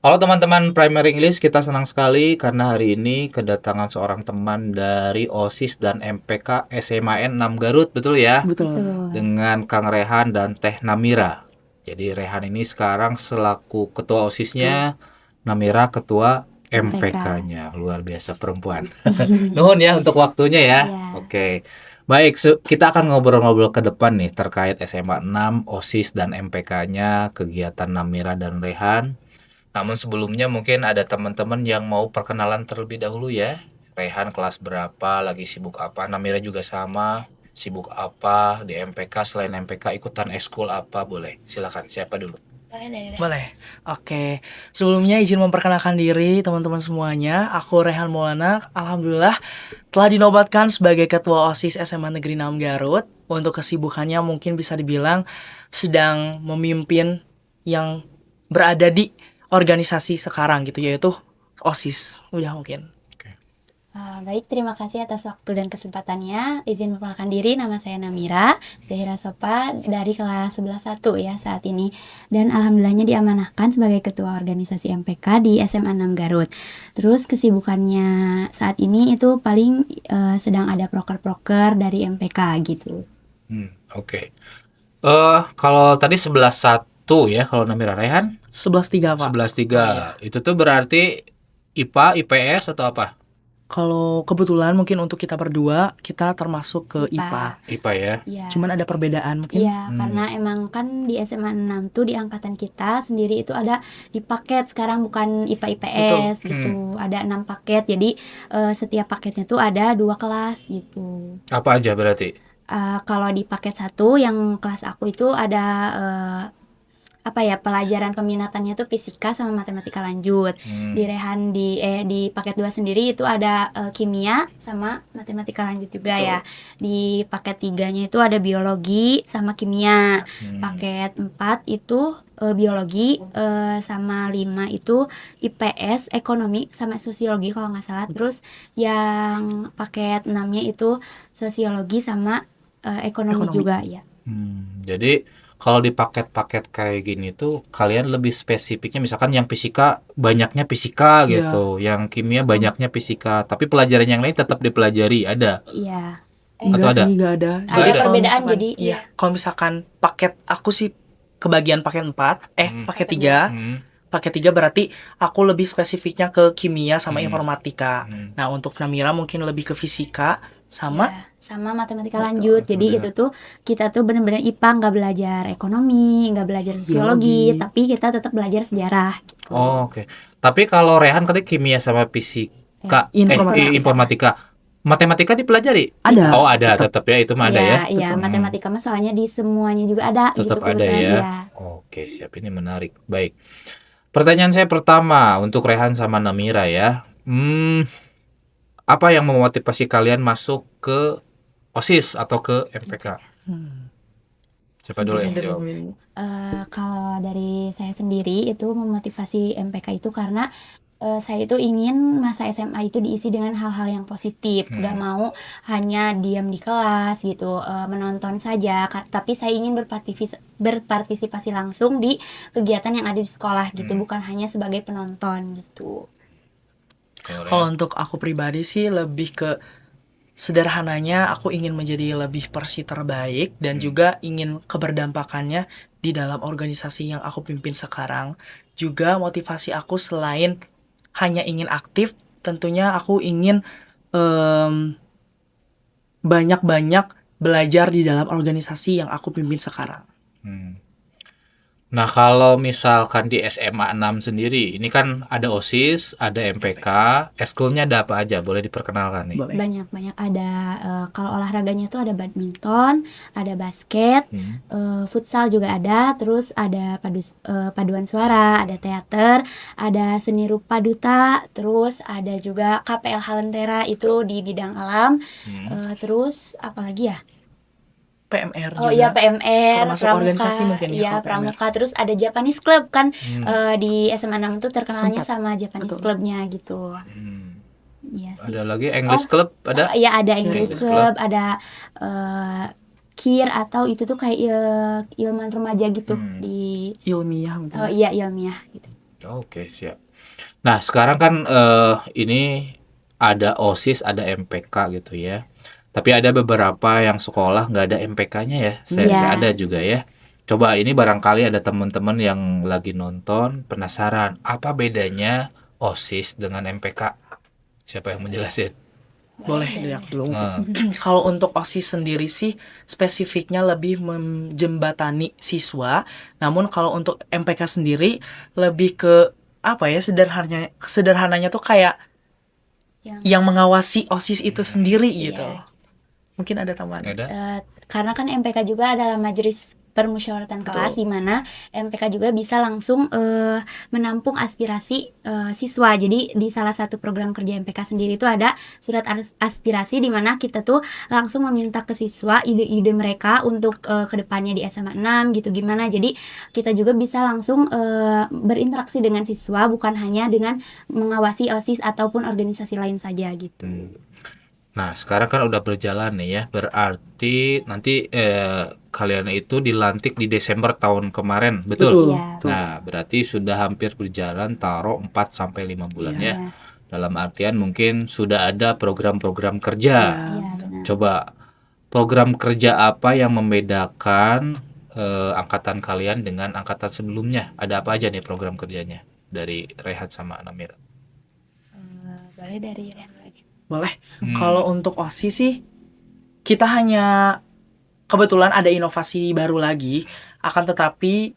Halo teman-teman Primary English, kita senang sekali karena hari ini kedatangan seorang teman dari OSIS dan MPK SMAN 6 Garut, betul ya? Betul. Betul. Dengan Kang Rehan dan Teh Namira. Jadi Rehan ini sekarang selaku ketua OSISnya, Namira ketua MPK. MPK-nya. Luar biasa perempuan. Nuhun ya untuk waktunya ya. Iya. Oke. Baik, kita akan ngobrol-ngobrol ke depan nih terkait SMA 6, OSIS dan MPK-nya, kegiatan Namira dan Rehan. Namun sebelumnya mungkin ada teman-teman yang mau perkenalan terlebih dahulu ya. Rehan kelas berapa, lagi sibuk apa, Namira juga sama, sibuk apa di MPK, selain MPK ikutan ekskul apa, boleh. Silakan, siapa dulu? Boleh. Oke. Sebelumnya izin memperkenalkan diri teman-teman semuanya. Aku Rehan Maulana. Alhamdulillah telah dinobatkan sebagai Ketua OSIS SMA Negeri 6 Garut. Untuk kesibukannya mungkin bisa dibilang sedang memimpin yang berada di organisasi sekarang gitu, yaitu OSIS. Udah mungkin. Baik, terima kasih atas waktu dan kesempatannya. Izin memperkenalkan diri, nama saya Namira Zahira Sopa dari kelas 11-1 ya saat ini. Dan alhamdulillahnya diamanahkan sebagai ketua organisasi MPK di SMA 6 Garut. Terus kesibukannya saat ini itu paling sedang ada proker-proker dari MPK gitu. Oke. Kalau tadi 11-1 ya, kalau Namira Rehan 11-3, Pak. 11-3. Itu tuh berarti IPA, IPS atau apa? Kalau kebetulan mungkin untuk kita berdua, kita termasuk ke IPA. IPA ya. Iya. Cuman ada perbedaan mungkin. Iya, karena emang kan di SMA 6 tuh di angkatan kita sendiri itu ada di paket, sekarang bukan IPA IPS gitu. Ada 6 paket. Jadi setiap paketnya tuh ada 2 kelas gitu. Apa aja berarti? Kalau di paket 1 yang kelas aku itu ada pelajaran peminatannya tuh fisika sama matematika lanjut. Di Rehan di paket 2 sendiri itu ada kimia sama matematika lanjut juga ya. Di paket 3-nya itu ada biologi sama kimia. Paket 4 itu biologi, sama 5 itu IPS, ekonomi sama sosiologi kalau nggak salah. Terus yang paket 6-nya itu sosiologi sama ekonomi juga ya. Jadi kalau di paket-paket kayak gini tuh kalian lebih spesifiknya misalkan yang fisika banyaknya fisika gitu, yang kimia banyaknya fisika, tapi pelajaran yang lain tetap dipelajari, ada? Iya. Atau Enggak ada? sih, enggak ada. Nggak Ada ada? perbedaan jadi Iya. Kalau misalkan paket aku sih kebagian paket 4, paket 3. Paket 3 berarti aku lebih spesifiknya ke kimia sama informatika. Nah, untuk Namira mungkin lebih ke fisika sama sama matematika lanjut. Jadi itu tuh kita tuh benar-benar IPA, nggak belajar ekonomi, nggak belajar sosiologi, tapi kita tetap belajar sejarah gitu. Oh, oke. Tapi kalau Rehan tadi kimia sama fisika, informatika. Matematika dipelajari? Ada. Oh, ada tetap ya, itu mah ada ya. Iya, matematika mah soalnya di semuanya juga ada gitu Tetap ada kebetulan ya. ya. Oke, siap, ini menarik. Baik. Pertanyaan saya pertama untuk Rehan sama Namira ya. Apa yang memotivasi kalian masuk ke OSIS atau ke MPK? Siapa dulu yang jawab? Kalau dari saya sendiri itu memotivasi MPK itu karena saya itu ingin masa SMA itu diisi dengan hal-hal yang positif, gak mau hanya diam di kelas gitu, menonton saja, tapi saya ingin berpartisipasi langsung di kegiatan yang ada di sekolah gitu, bukan hanya sebagai penonton gitu. Kalau untuk aku pribadi sih lebih ke sederhananya aku ingin menjadi lebih Persi terbaik dan juga ingin keberdampakannya di dalam organisasi yang aku pimpin sekarang. Juga motivasi aku selain hanya ingin aktif, tentunya aku ingin banyak-banyak belajar di dalam organisasi yang aku pimpin sekarang. Nah, kalau misalkan di SMA 6 sendiri, ini kan ada OSIS, ada MPK, ekskulnya ada apa aja? Boleh diperkenalkan nih? Boleh. Banyak ada kalau olahraganya tuh ada badminton, ada basket, futsal juga ada, terus ada paduan suara, ada teater, ada seni rupa duta, terus ada juga KPL Halentera itu di bidang alam, terus apalagi ya? PMR Oh juga. iya, PMR, Termasuk organisasi mungkin ya, iya kalau pramuka, terus ada Japanese Club kan, di SMA 6 itu terkenalnya sama Japanese Clubnya gitu. Iya sih. Ada lagi English Club ada? Iya, ada English Club, ada KIR atau itu tuh kayak ilmuwan remaja gitu di ilmiah mungkin. iya ilmiah gitu. Oke, siap. Nah, sekarang kan ini ada OSIS, ada MPK gitu ya. Tapi ada beberapa yang sekolah nggak ada MPK-nya ya. Saya ada Iya. juga ya. Coba ini barangkali ada teman-teman yang lagi nonton penasaran, apa bedanya OSIS dengan MPK? Siapa yang menjelasin? Boleh dari aku dulu mungkin. Heeh. Kalau untuk OSIS sendiri sih spesifiknya lebih menjembatani siswa, namun kalau untuk MPK sendiri lebih ke apa ya, sederhananya tuh kayak yang mengawasi OSIS itu sendiri gitu. Iya. Mungkin ada tambahan. Ada? Karena kan MPK juga adalah majelis permusyawaratan kelas, di mana MPK juga bisa langsung menampung aspirasi siswa. Jadi di salah satu program kerja MPK sendiri itu ada surat aspirasi, di mana kita tuh langsung meminta ke siswa ide-ide mereka untuk kedepannya di SMA 6 gitu gimana. Jadi kita juga bisa langsung berinteraksi dengan siswa, bukan hanya dengan mengawasi OSIS ataupun organisasi lain saja gitu. Nah, sekarang kan udah berjalan nih ya. Berarti nanti kalian itu dilantik di Desember tahun kemarin, betul? Iya. Nah, berarti sudah hampir berjalan taruh 4 sampai 5 bulan ya. Iya. Dalam artian mungkin sudah ada program-program kerja. Iya, benar. Coba program kerja apa yang membedakan angkatan kalian dengan angkatan sebelumnya? Ada apa aja nih program kerjanya dari Rehat sama Namira? Boleh dari Ren lagi. Boleh. Kalau untuk OSIS sih kita hanya kebetulan ada inovasi baru lagi, akan tetapi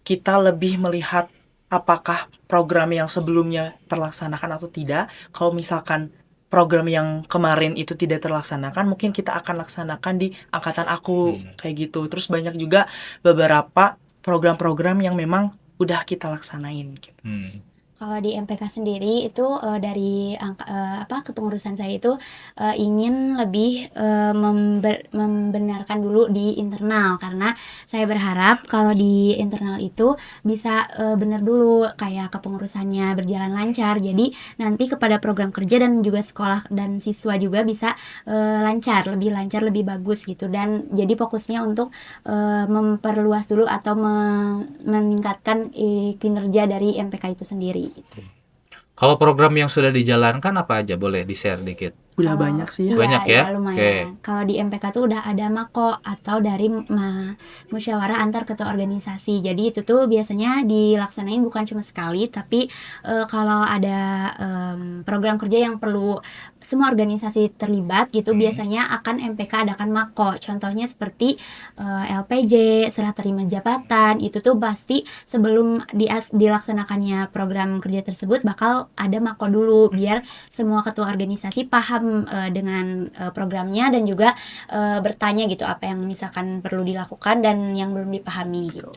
kita lebih melihat apakah program yang sebelumnya terlaksanakan atau tidak. Kalau misalkan program yang kemarin itu tidak terlaksanakan, mungkin kita akan laksanakan di angkatan aku kayak gitu. Terus banyak juga beberapa program-program yang memang udah kita laksanain gitu. Kalau di MPK sendiri itu dari kepengurusan saya itu ingin lebih membenarkan dulu di internal, karena saya berharap kalau di internal itu bisa benar dulu kayak kepengurusannya berjalan lancar, jadi nanti kepada program kerja dan juga sekolah dan siswa juga bisa lancar, lebih bagus gitu. Dan jadi fokusnya untuk memperluas dulu atau meningkatkan kinerja dari MPK itu sendiri gitu. Kalau program yang sudah dijalankan apa aja, boleh di-share dikit? Udah banyak sih. Banyak ya? Lumayan. Kalau di MPK tuh udah ada MAKO atau dari musyawarah antar ketua organisasi. Jadi itu tuh biasanya dilaksanain bukan cuma sekali, tapi kalau ada program kerja yang perlu semua organisasi terlibat gitu, biasanya akan MPK adakan MAKO. Contohnya seperti LPJ, serah terima jabatan, itu tuh pasti sebelum dilaksanakannya program kerja tersebut bakal ada MAKO dulu, biar semua ketua organisasi paham dengan programnya dan juga bertanya gitu apa yang misalkan perlu dilakukan dan yang belum dipahami gitu.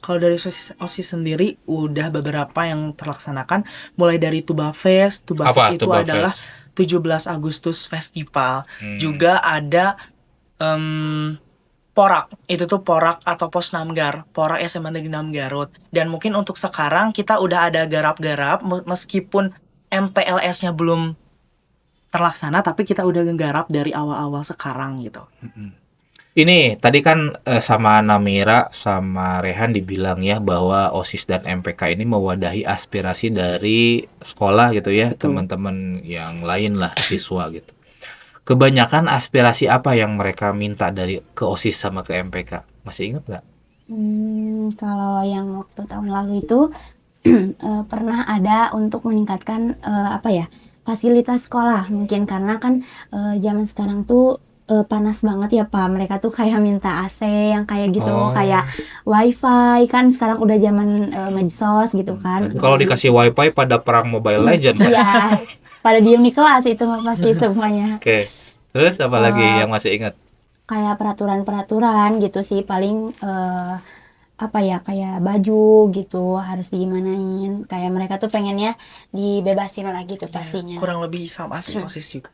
Kalau dari OSIS sendiri udah beberapa yang terlaksanakan, mulai dari Tuba Fest. Tuba Fest itu Tuba adalah Fest? 17 Agustus Festival. Juga ada Porak, itu tuh Porak atau Posnamgar, Porak SMA Negeri 6 Garut. Dan mungkin untuk sekarang kita udah ada garap-garap, meskipun MPLS-nya belum terlaksana, tapi kita udah nggarap dari awal-awal sekarang gitu. Ini tadi kan sama Namira sama Rehan dibilang ya bahwa OSIS dan MPK ini mewadahi aspirasi dari sekolah gitu ya, teman-teman yang lain lah, siswa gitu. Kebanyakan aspirasi apa yang mereka minta dari ke OSIS sama ke MPK? Masih ingat nggak? Kalau yang waktu tahun lalu itu pernah ada untuk meningkatkan fasilitas sekolah, mungkin karena kan zaman sekarang tuh panas banget ya Pak. Mereka tuh kayak minta AC yang kayak gitu, kayak wifi kan sekarang udah zaman medsos gitu kan. Kalau dikasih wifi pada perang Mobile Legends. Iya, pada diem di kelas itu mah pasti semuanya. Oke. Terus apa lagi yang masih ingat? Kayak peraturan gitu sih, paling kayak baju gitu harus digimanain. Kayak mereka tuh pengennya dibebasin lagi tuh pastinya. Kurang lebih sama sih OSIS juga.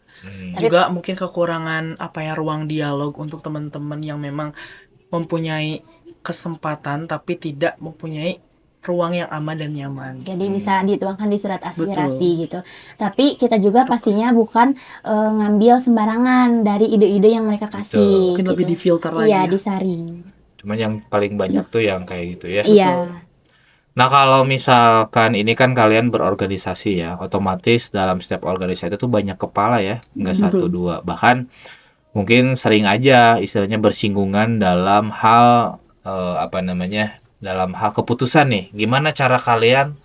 Juga mungkin kekurangan ruang dialog untuk teman-teman yang memang mempunyai kesempatan tapi tidak mempunyai ruang yang aman dan nyaman. Jadi bisa dituangkan di surat aspirasi gitu. Tapi kita juga pastinya bukan ngambil sembarangan dari ide-ide yang mereka kasih. Mungkin gitu. lebih difilter lagi. Iya, ya. disaring. Cuman yang paling banyak tuh yang kayak gitu ya. Iya. Nah, kalau misalkan ini kan kalian berorganisasi ya, otomatis dalam setiap organisasi itu banyak kepala ya, nggak satu Betul. dua. Bahkan mungkin sering aja istilahnya bersinggungan dalam hal apa namanya, dalam hal keputusan nih. Gimana cara kalian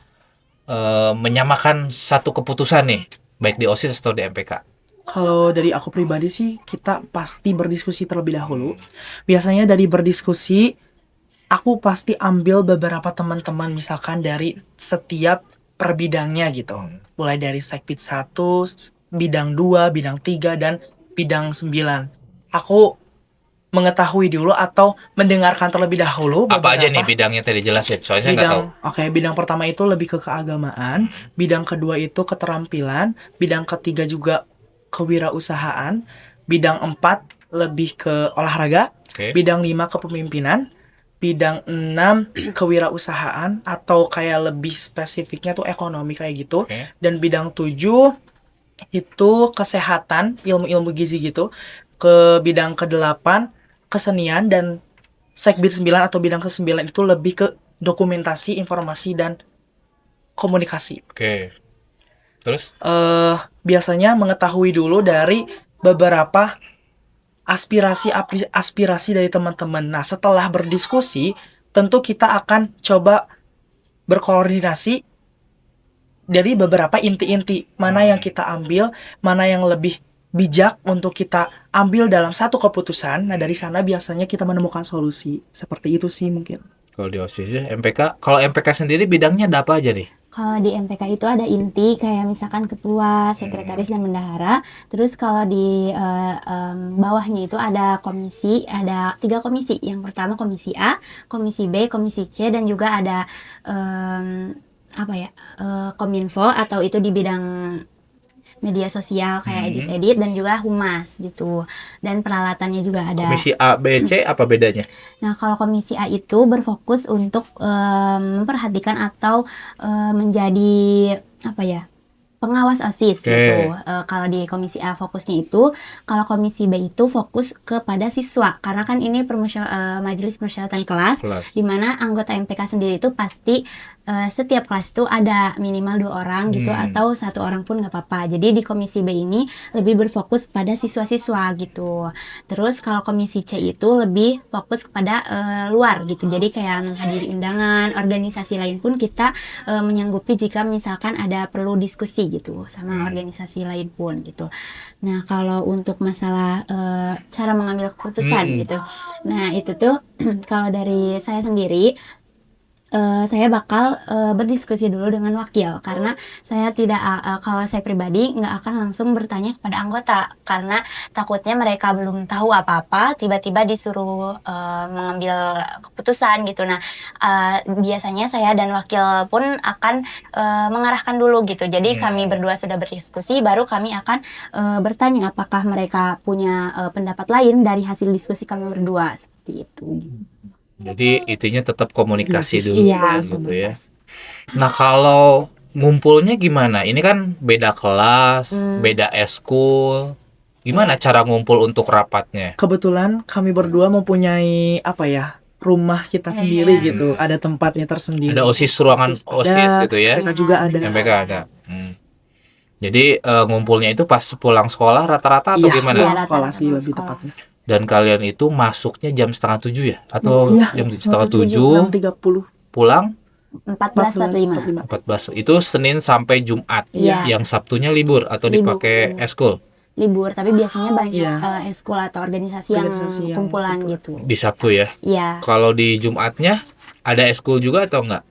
menyamakan satu keputusan nih, baik di OSIS atau di MPK? Kalau dari aku pribadi sih, kita pasti berdiskusi terlebih dahulu. Biasanya dari berdiskusi, aku pasti ambil beberapa teman-teman misalkan dari setiap per bidangnya gitu. Mulai dari sekbid 1, bidang 2, bidang 3, dan bidang 9. Aku mengetahui dulu atau mendengarkan terlebih dahulu Apa aja nih beberapa bidangnya tadi jelasin? Soalnya saya nggak tahu. bidang pertama itu lebih ke keagamaan, bidang kedua itu keterampilan, bidang ketiga juga kewirausahaan, bidang 4 lebih ke olahraga, Oke. bidang 5 kepemimpinan, bidang 6 kewirausahaan atau kayak lebih spesifiknya tuh ekonomi kayak gitu, Oke. dan bidang 7 itu kesehatan, ilmu-ilmu gizi gitu. Ke bidang ke-8 kesenian, dan sekbid 9 atau bidang ke-9 itu lebih ke dokumentasi, informasi, dan komunikasi. Oke. Terus? Biasanya mengetahui dulu dari beberapa aspirasi dari teman-teman. Nah, setelah berdiskusi, tentu kita akan coba berkoordinasi dari beberapa inti-inti mana yang kita ambil, mana yang lebih bijak untuk kita ambil dalam satu keputusan. Nah, dari sana biasanya kita menemukan solusi. Seperti itu sih mungkin. Kalau di OSIS ya, MPK. Kalau MPK sendiri bidangnya ada apa aja nih? Kalau di MPK itu ada inti kayak misalkan ketua, sekretaris, dan bendahara. Terus kalau di bawahnya itu ada komisi, ada 3 komisi. Yang pertama komisi A, komisi B, komisi C, dan juga ada kominfo atau itu di bidang media sosial kayak edit-edit, dan juga humas gitu. Dan peralatannya juga ada. Komisi A, B, C apa bedanya? Nah, kalau komisi A itu berfokus untuk memperhatikan atau menjadi pengawas OSIS Oke. gitu. Kalau di komisi A fokusnya itu, kalau komisi B itu fokus kepada siswa. Karena kan ini majelis persyaratan kelas, di mana anggota MPK sendiri itu pasti setiap kelas itu ada minimal 2 orang gitu, atau 1 orang pun nggak apa-apa. Jadi di komisi B ini lebih berfokus pada siswa-siswa gitu. Terus kalau komisi C itu lebih fokus kepada luar gitu. Jadi kayak menghadiri undangan, organisasi lain pun kita menyanggupi jika misalkan ada perlu diskusi gitu sama organisasi lain pun gitu. Nah, kalau untuk masalah cara mengambil keputusan gitu. Nah, itu tuh kalau dari saya sendiri, saya bakal berdiskusi dulu dengan wakil, karena saya tidak kalau saya pribadi nggak akan langsung bertanya kepada anggota, karena takutnya mereka belum tahu apa-apa tiba-tiba disuruh mengambil keputusan gitu. Nah, biasanya saya dan wakil pun akan mengarahkan dulu gitu. Jadi kami berdua sudah berdiskusi, baru kami akan bertanya apakah mereka punya pendapat lain dari hasil diskusi kami berdua, seperti itu. Jadi intinya tetap komunikasi dulu Iya, gitu ya. Nah, kalau ngumpulnya gimana? Ini kan beda kelas, beda eskul. Gimana cara ngumpul untuk rapatnya? Kebetulan kami berdua mempunyai rumah kita sendiri gitu. Ada tempatnya tersendiri. Ada OSIS, ruangan OSIS gitu ya. MPK juga ada. MPK ada. Jadi ngumpulnya itu pas pulang sekolah rata-rata atau gimana? Pulang sekolah sih lebih tepatnya. Dan kalian itu masuknya jam 6:30 ya? Atau jam 6.30 7:30 pulang? 14.45. 14. Itu Senin sampai Jumat. Iya. Yang Sabtunya libur atau dipakai eskul? Libur, tapi biasanya banyak eskul atau organisasi yang kumpulan gitu. Di Sabtu ya? Iya. Kalau di Jumatnya ada eskul juga atau enggak?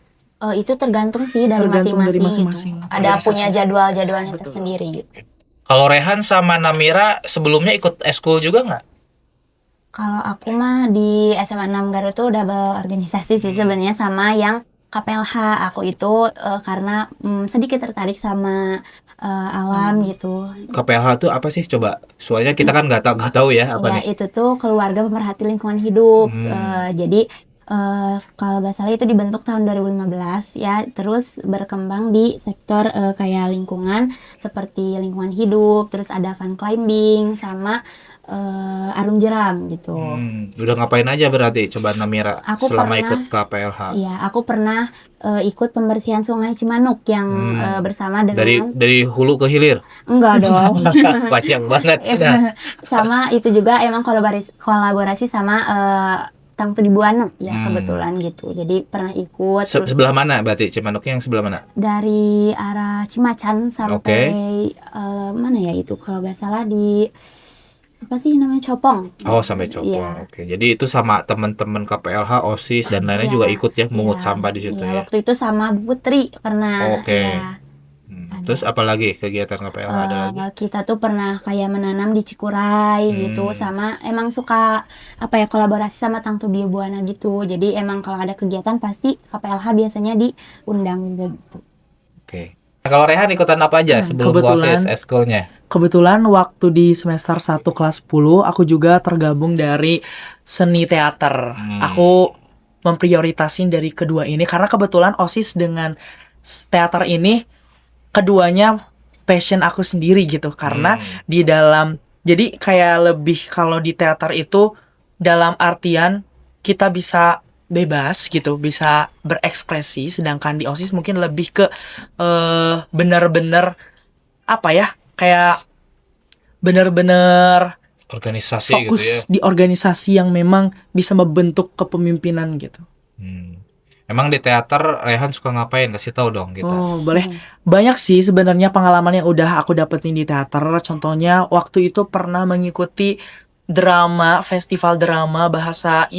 Itu tergantung sih dari masing-masing. Gitu. Ada punya jadwalnya tersendiri gitu. Kalau Rehan sama Namira sebelumnya ikut eskul juga nggak? Kalau aku mah di SMA 6 Garut tuh double organisasi sih sebenarnya sama yang KPLH. Aku itu karena sedikit tertarik sama alam gitu. KPLH itu apa sih? Coba, soalnya kita kan nggak tahu ya apa ya, nih. Itu tuh keluarga pemerhati lingkungan hidup. Jadi Kalau nggak salah itu dibentuk tahun 2015 ya, terus berkembang di sektor kayak lingkungan seperti lingkungan hidup, terus ada fun climbing sama arum jeram gitu. Udah ngapain aja berarti coba Namira Aku selama pernah- ikut KPLH? Iya, aku pernah ikut pembersihan Sungai Cimanuk yang bersama dengan Dari hulu ke hilir. enggak dong. Panjang banget. Nah, Sama itu juga emang kolaborasi sama Tang Tudi Buana ya, kebetulan gitu. Jadi pernah ikut terus sebelah mana berarti? Cimanuknya yang sebelah mana? dari arah Cimacan sampai mana ya itu kalau nggak salah di apa sih namanya, Copong. Oh, sampai Copong. Iya. Oke. Jadi itu sama teman-teman KPLH, OSIS dan lainnya Iya, juga ikut ya mungut iya, sampah di situ iya, ya. waktu itu sama Bu Putri pernah. Oke. Iya. Ada. Terus apa lagi kegiatan KPLH ada lagi? Kita tuh pernah kayak menanam di Cikuray gitu, sama emang suka apa ya, kolaborasi sama Tang Tudi Buana gitu. Jadi emang kalau ada kegiatan pasti KPLH biasanya diundang juga gitu. Oke. Nah, kalau Rehan ikutan apa aja sebelum kebetulan- OSIS eskulnya? Kebetulan waktu di semester 1 kelas 10 aku juga tergabung dari seni teater. Aku memprioritasin dari kedua ini karena kebetulan OSIS dengan teater ini keduanya passion aku sendiri gitu. Karena di dalam, jadi kayak lebih kalau di teater itu dalam artian kita bisa bebas gitu, bisa berekspresi, sedangkan di OSIS mungkin lebih ke benar-benar apa ya, kayak benar-benar Organisasi fokus gitu ya. di organisasi yang memang bisa membentuk kepemimpinan gitu. Emang di teater Rehan suka ngapain? Kasih tahu dong kita. Oh, boleh. Banyak sih sebenarnya pengalaman yang udah aku dapetin di teater. Contohnya waktu itu pernah mengikuti drama, festival drama bahasa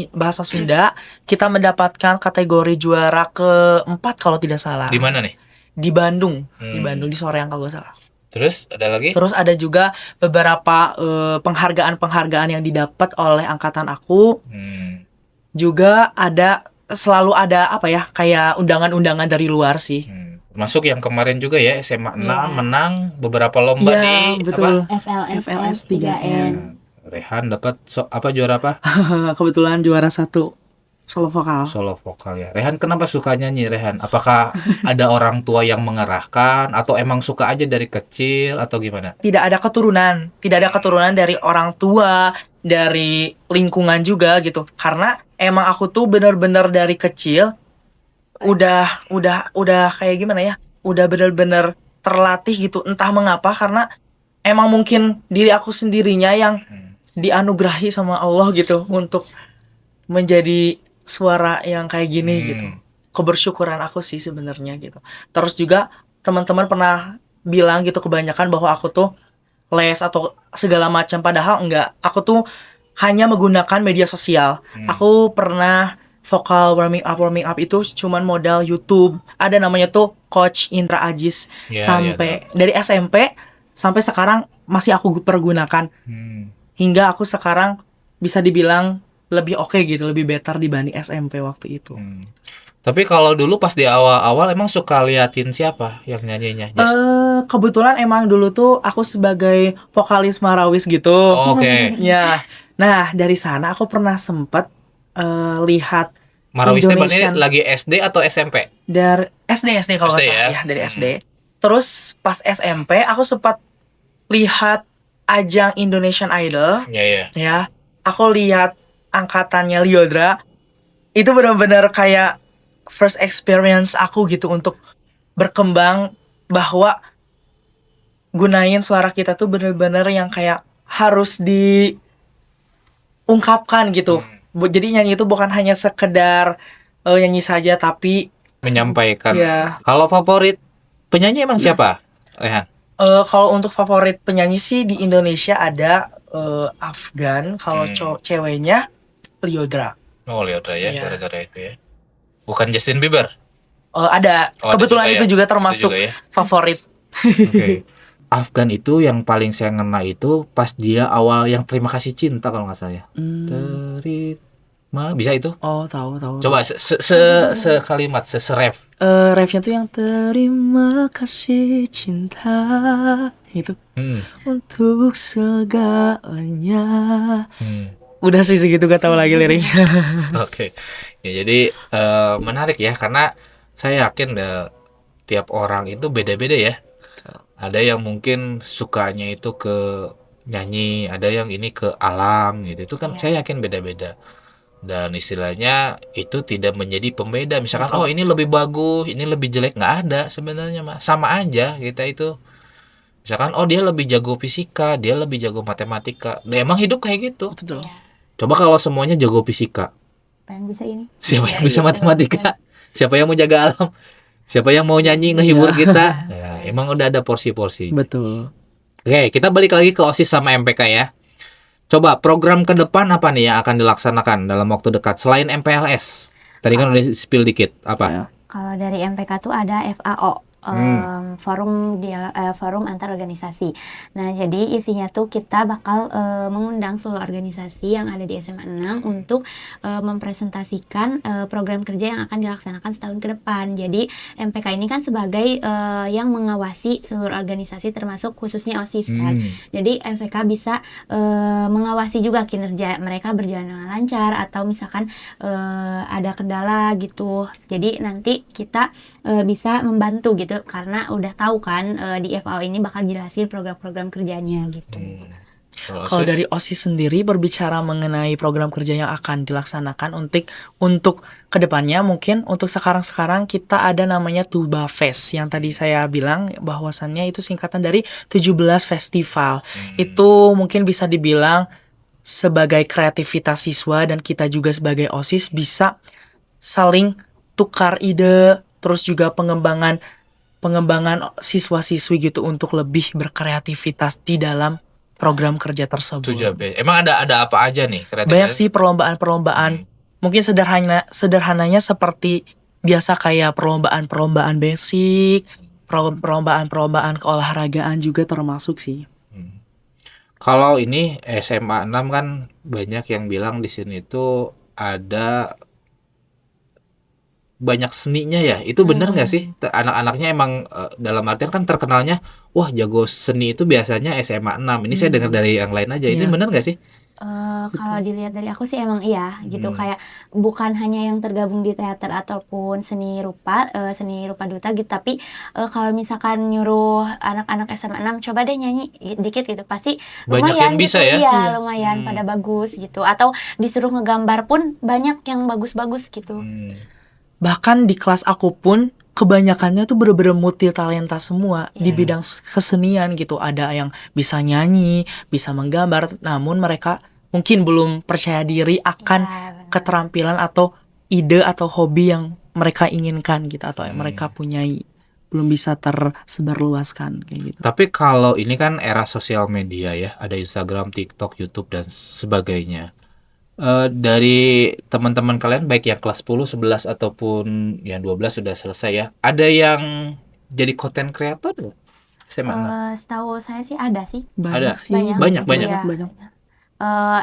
Sunda. Kita mendapatkan kategori juara keempat kalau tidak salah. Di mana nih? Di Bandung. Di Bandung, di Soreang kalau nggak salah. Terus ada lagi? Terus ada juga beberapa penghargaan-penghargaan yang didapat oleh angkatan aku. Juga selalu ada apa ya, kayak undangan-undangan dari luar sih. Masuk yang kemarin juga ya SMA 6 menang beberapa lomba Iya, di betul. FLS 3N. Rehan dapat juara apa? Kebetulan juara 1 solo vokal. Solo vokal ya. Rehan kenapa suka nyanyi Rehan? Apakah ada orang tua yang mengarahkan atau emang suka aja dari kecil atau gimana? Tidak ada keturunan dari orang tua, dari lingkungan juga gitu. Karena emang aku tuh bener-bener dari kecil udah kayak gimana ya? Udah bener-bener terlatih gitu, entah mengapa, karena emang mungkin diri aku sendirinya yang dianugerahi sama Allah gitu untuk menjadi suara yang kayak gini gitu. Kebersyukuran aku sih sebenarnya gitu. Terus juga teman-teman pernah bilang gitu kebanyakan bahwa aku tuh les atau segala macam, padahal enggak. Aku tuh hanya menggunakan media sosial. Aku pernah vokal warming up itu cuman modal YouTube. Ada namanya tuh Coach Indra Ajis. Sampai dari SMP sampai sekarang masih aku pergunakan. Hingga aku sekarang bisa dibilang lebih oke gitu, lebih better dibanding SMP waktu itu. Tapi kalau dulu pas di awal-awal emang suka liatin siapa yang nyanyinya? Kebetulan emang dulu tuh aku sebagai vokalis Marawis gitu. Oke. Ya. Nah, dari sana aku pernah sempet lihat Marawisnya Indonesian- lagi SD atau SMP? dari SD kalau nggak SD salah ya? ya, dari SD. Terus pas SMP aku sempat lihat ajang Indonesian Idol. Iya. Ya, aku lihat angkatannya Lyodra. Itu benar-benar kayak first experience aku gitu untuk berkembang, bahwa gunain suara kita tuh benar-benar yang kayak harus diungkapkan gitu. Jadi nyanyi itu bukan hanya sekedar nyanyi saja, tapi Menyampaikan. ya. Kalau favorit penyanyi emang siapa, Rehan? Kalau untuk favorit penyanyi sih di Indonesia ada Afgan. Kalau ceweknya Lyodra. Oh, Lyodra ya, Iya. gara-gara itu ya. Bukan Justin Bieber. Ada. Oh, ada Kebetulan juga itu ya. juga Itu termasuk juga ya. favorit. Oke. Afgan itu yang paling saya ngena itu pas dia awal yang Terima Kasih Cinta kalau nggak salah ya. Terima, bisa itu? Oh, tahu. Coba sekalimat, seref. Refnya tuh yang terima kasih cinta itu untuk segalanya. Udah sih segitu, gak tahu lagi liriknya. Oke. Ya jadi menarik ya, karena saya yakin tiap orang itu beda-beda ya. Ada yang mungkin sukanya itu ke nyanyi, ada yang ini ke alam gitu. Itu kan Iya. saya yakin beda-beda. Dan istilahnya itu tidak menjadi pembeda. Misalkan Betul. oh ini lebih bagus, ini lebih jelek, nggak ada sebenarnya mah. Sama aja kita itu. Misalkan oh dia lebih jago fisika, dia lebih jago matematika. Nah, emang hidup kayak gitu. Betul. Iya. Coba kalau semuanya jago fisika, Pengen bisa ini. siapa yang bisa Iya. matematika? Siapa yang mau jaga alam? Siapa yang mau nyanyi ngehibur Iya. kita? Ya, emang udah ada porsi-porsi. Betul. Oke, kita balik lagi ke OSIS sama MPK ya. Coba program ke depan apa nih yang akan dilaksanakan dalam waktu dekat selain MPLS? Tadi kan udah spill dikit apa? Ya. Kalau dari MPK tuh ada FAO, forum antar organisasi. Nah, jadi isinya tuh kita bakal mengundang seluruh organisasi yang ada di SMA 6 untuk mempresentasikan program kerja yang akan dilaksanakan setahun ke depan. Jadi MPK ini kan sebagai yang mengawasi seluruh organisasi termasuk khususnya OSIS kan. Jadi MPK bisa mengawasi juga kinerja mereka berjalan dengan lancar atau misalkan ada kendala gitu. Jadi nanti kita bisa membantu gitu karena udah tahu kan di FAO ini bakal jelasin program-program kerjanya gitu. Kalau dari OSIS sendiri berbicara mengenai program kerja yang akan dilaksanakan untuk kedepannya, mungkin untuk sekarang kita ada namanya Tuba Fest yang tadi saya bilang bahwasannya itu singkatan dari 17 festival. Itu mungkin bisa dibilang sebagai kreativitas siswa dan kita juga sebagai OSIS bisa saling tukar ide, terus juga pengembangan siswa-siswi gitu untuk lebih berkreativitas di dalam program kerja tersebut. Emang ada apa aja nih kreativitas? Banyak sih perlombaan-perlombaan. Mungkin sederhananya seperti biasa kayak perlombaan basic, perlombaan keolahragaan juga termasuk sih. Kalau ini SMA 6 kan banyak yang bilang di sini tuh ada banyak seninya ya. Itu bener nggak sih? Anak-anaknya emang dalam artian kan terkenalnya, wah jago seni itu biasanya SMA 6. Ini saya dengar dari yang lain aja. Ini Iya. bener nggak sih? Kalau dilihat dari aku sih emang iya gitu, kayak bukan hanya yang tergabung di teater ataupun seni rupa duta gitu, tapi kalau misalkan nyuruh anak-anak SMA 6 coba deh nyanyi dikit gitu, pasti Banyak lumayan yang bisa gitu, ya? iya Iya. lumayan pada bagus gitu, atau disuruh ngegambar pun banyak yang bagus-bagus gitu. Bahkan di kelas aku pun kebanyakannya tuh bener-bener multi talenta semua di bidang kesenian gitu. Ada yang bisa nyanyi, bisa menggambar, namun mereka mungkin belum percaya diri akan benar. keterampilan atau ide atau hobi yang mereka inginkan gitu, atau yang mereka punyai belum bisa tersebar luaskan kayak gitu. Tapi kalau ini kan era sosial media ya, ada Instagram, TikTok, YouTube dan sebagainya. Dari teman-teman kalian baik yang kelas 10, 11 ataupun yang 12 sudah selesai ya, ada yang jadi content creator nggak? SMA 6? Setahu saya sih ada sih. Banyak Ada? sih. Banyak. Iya. Banyak.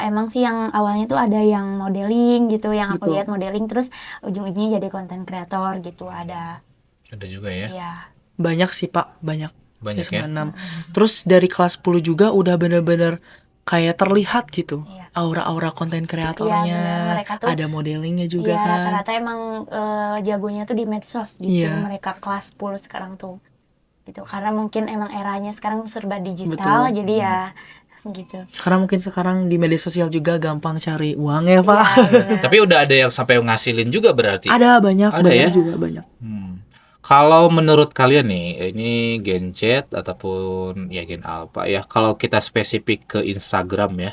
Emang sih yang awalnya tuh ada yang modeling gitu, yang aku Betul. lihat modeling terus ujung-ujungnya jadi content creator gitu, ada. Ada juga ya. Iya. Banyak sih Pak, banyak Banyak SMA ya. 6. Terus dari kelas 10 juga udah bener-bener kayak terlihat gitu. Iya. Aura-aura konten Iya, kreatornya, benar. Mereka tuh ada modelingnya juga Iya, kan. rata-rata emang jagonya tuh di medsos gitu. Iya. Mereka kelas 10 sekarang tuh. Gitu. Karena mungkin emang eranya sekarang serba digital, Betul. jadi ya gitu. Karena mungkin sekarang di media sosial juga gampang cari uang ya Pak. Iya, benar. Tapi udah ada yang sampai ngasilin juga berarti. Ada banyak ya? juga banyak. Kalau menurut kalian nih, ini Gen Z ataupun ya Gen Alpha ya, kalau kita spesifik ke Instagram ya,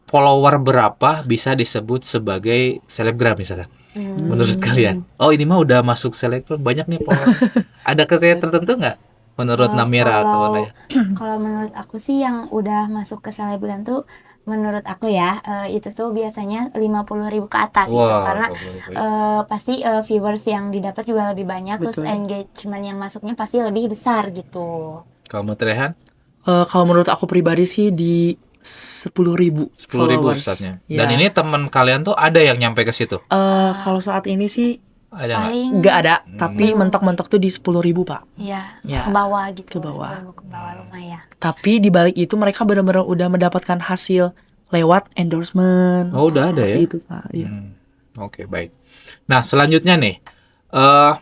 follower berapa bisa disebut sebagai selebgram misalkan? Menurut kalian? Oh ini mah udah masuk selebgram, banyak nih follower. Ada kriteria tertentu nggak? Menurut Namira atau Naya? Kalau menurut aku sih yang udah masuk ke selebgram tuh, menurut aku ya itu tuh biasanya 50.000 ke atas gitu, Wah, karena 50.000. pasti viewers yang didapat juga lebih banyak, terus Betul. engagement yang masuknya pasti lebih besar gitu. Kalau menurut Rehan? Kalau menurut aku pribadi sih di 10.000 10.000 followers. startnya. Ya. Dan ini teman kalian tuh ada yang nyampe ke situ? Kalau saat ini sih Ada nggak? Paling nggak ada, tapi mentok-mentok tuh di 10.000 Pak. ya, Ya, ke bawah gitu, ke bawah. 10.000 ke bawah lumayan. Tapi di balik itu mereka benar-benar udah mendapatkan hasil lewat endorsement. Oh, udah ada ya? Seperti itu, Pak. Iya. Oke, baik. Nah, selanjutnya nih,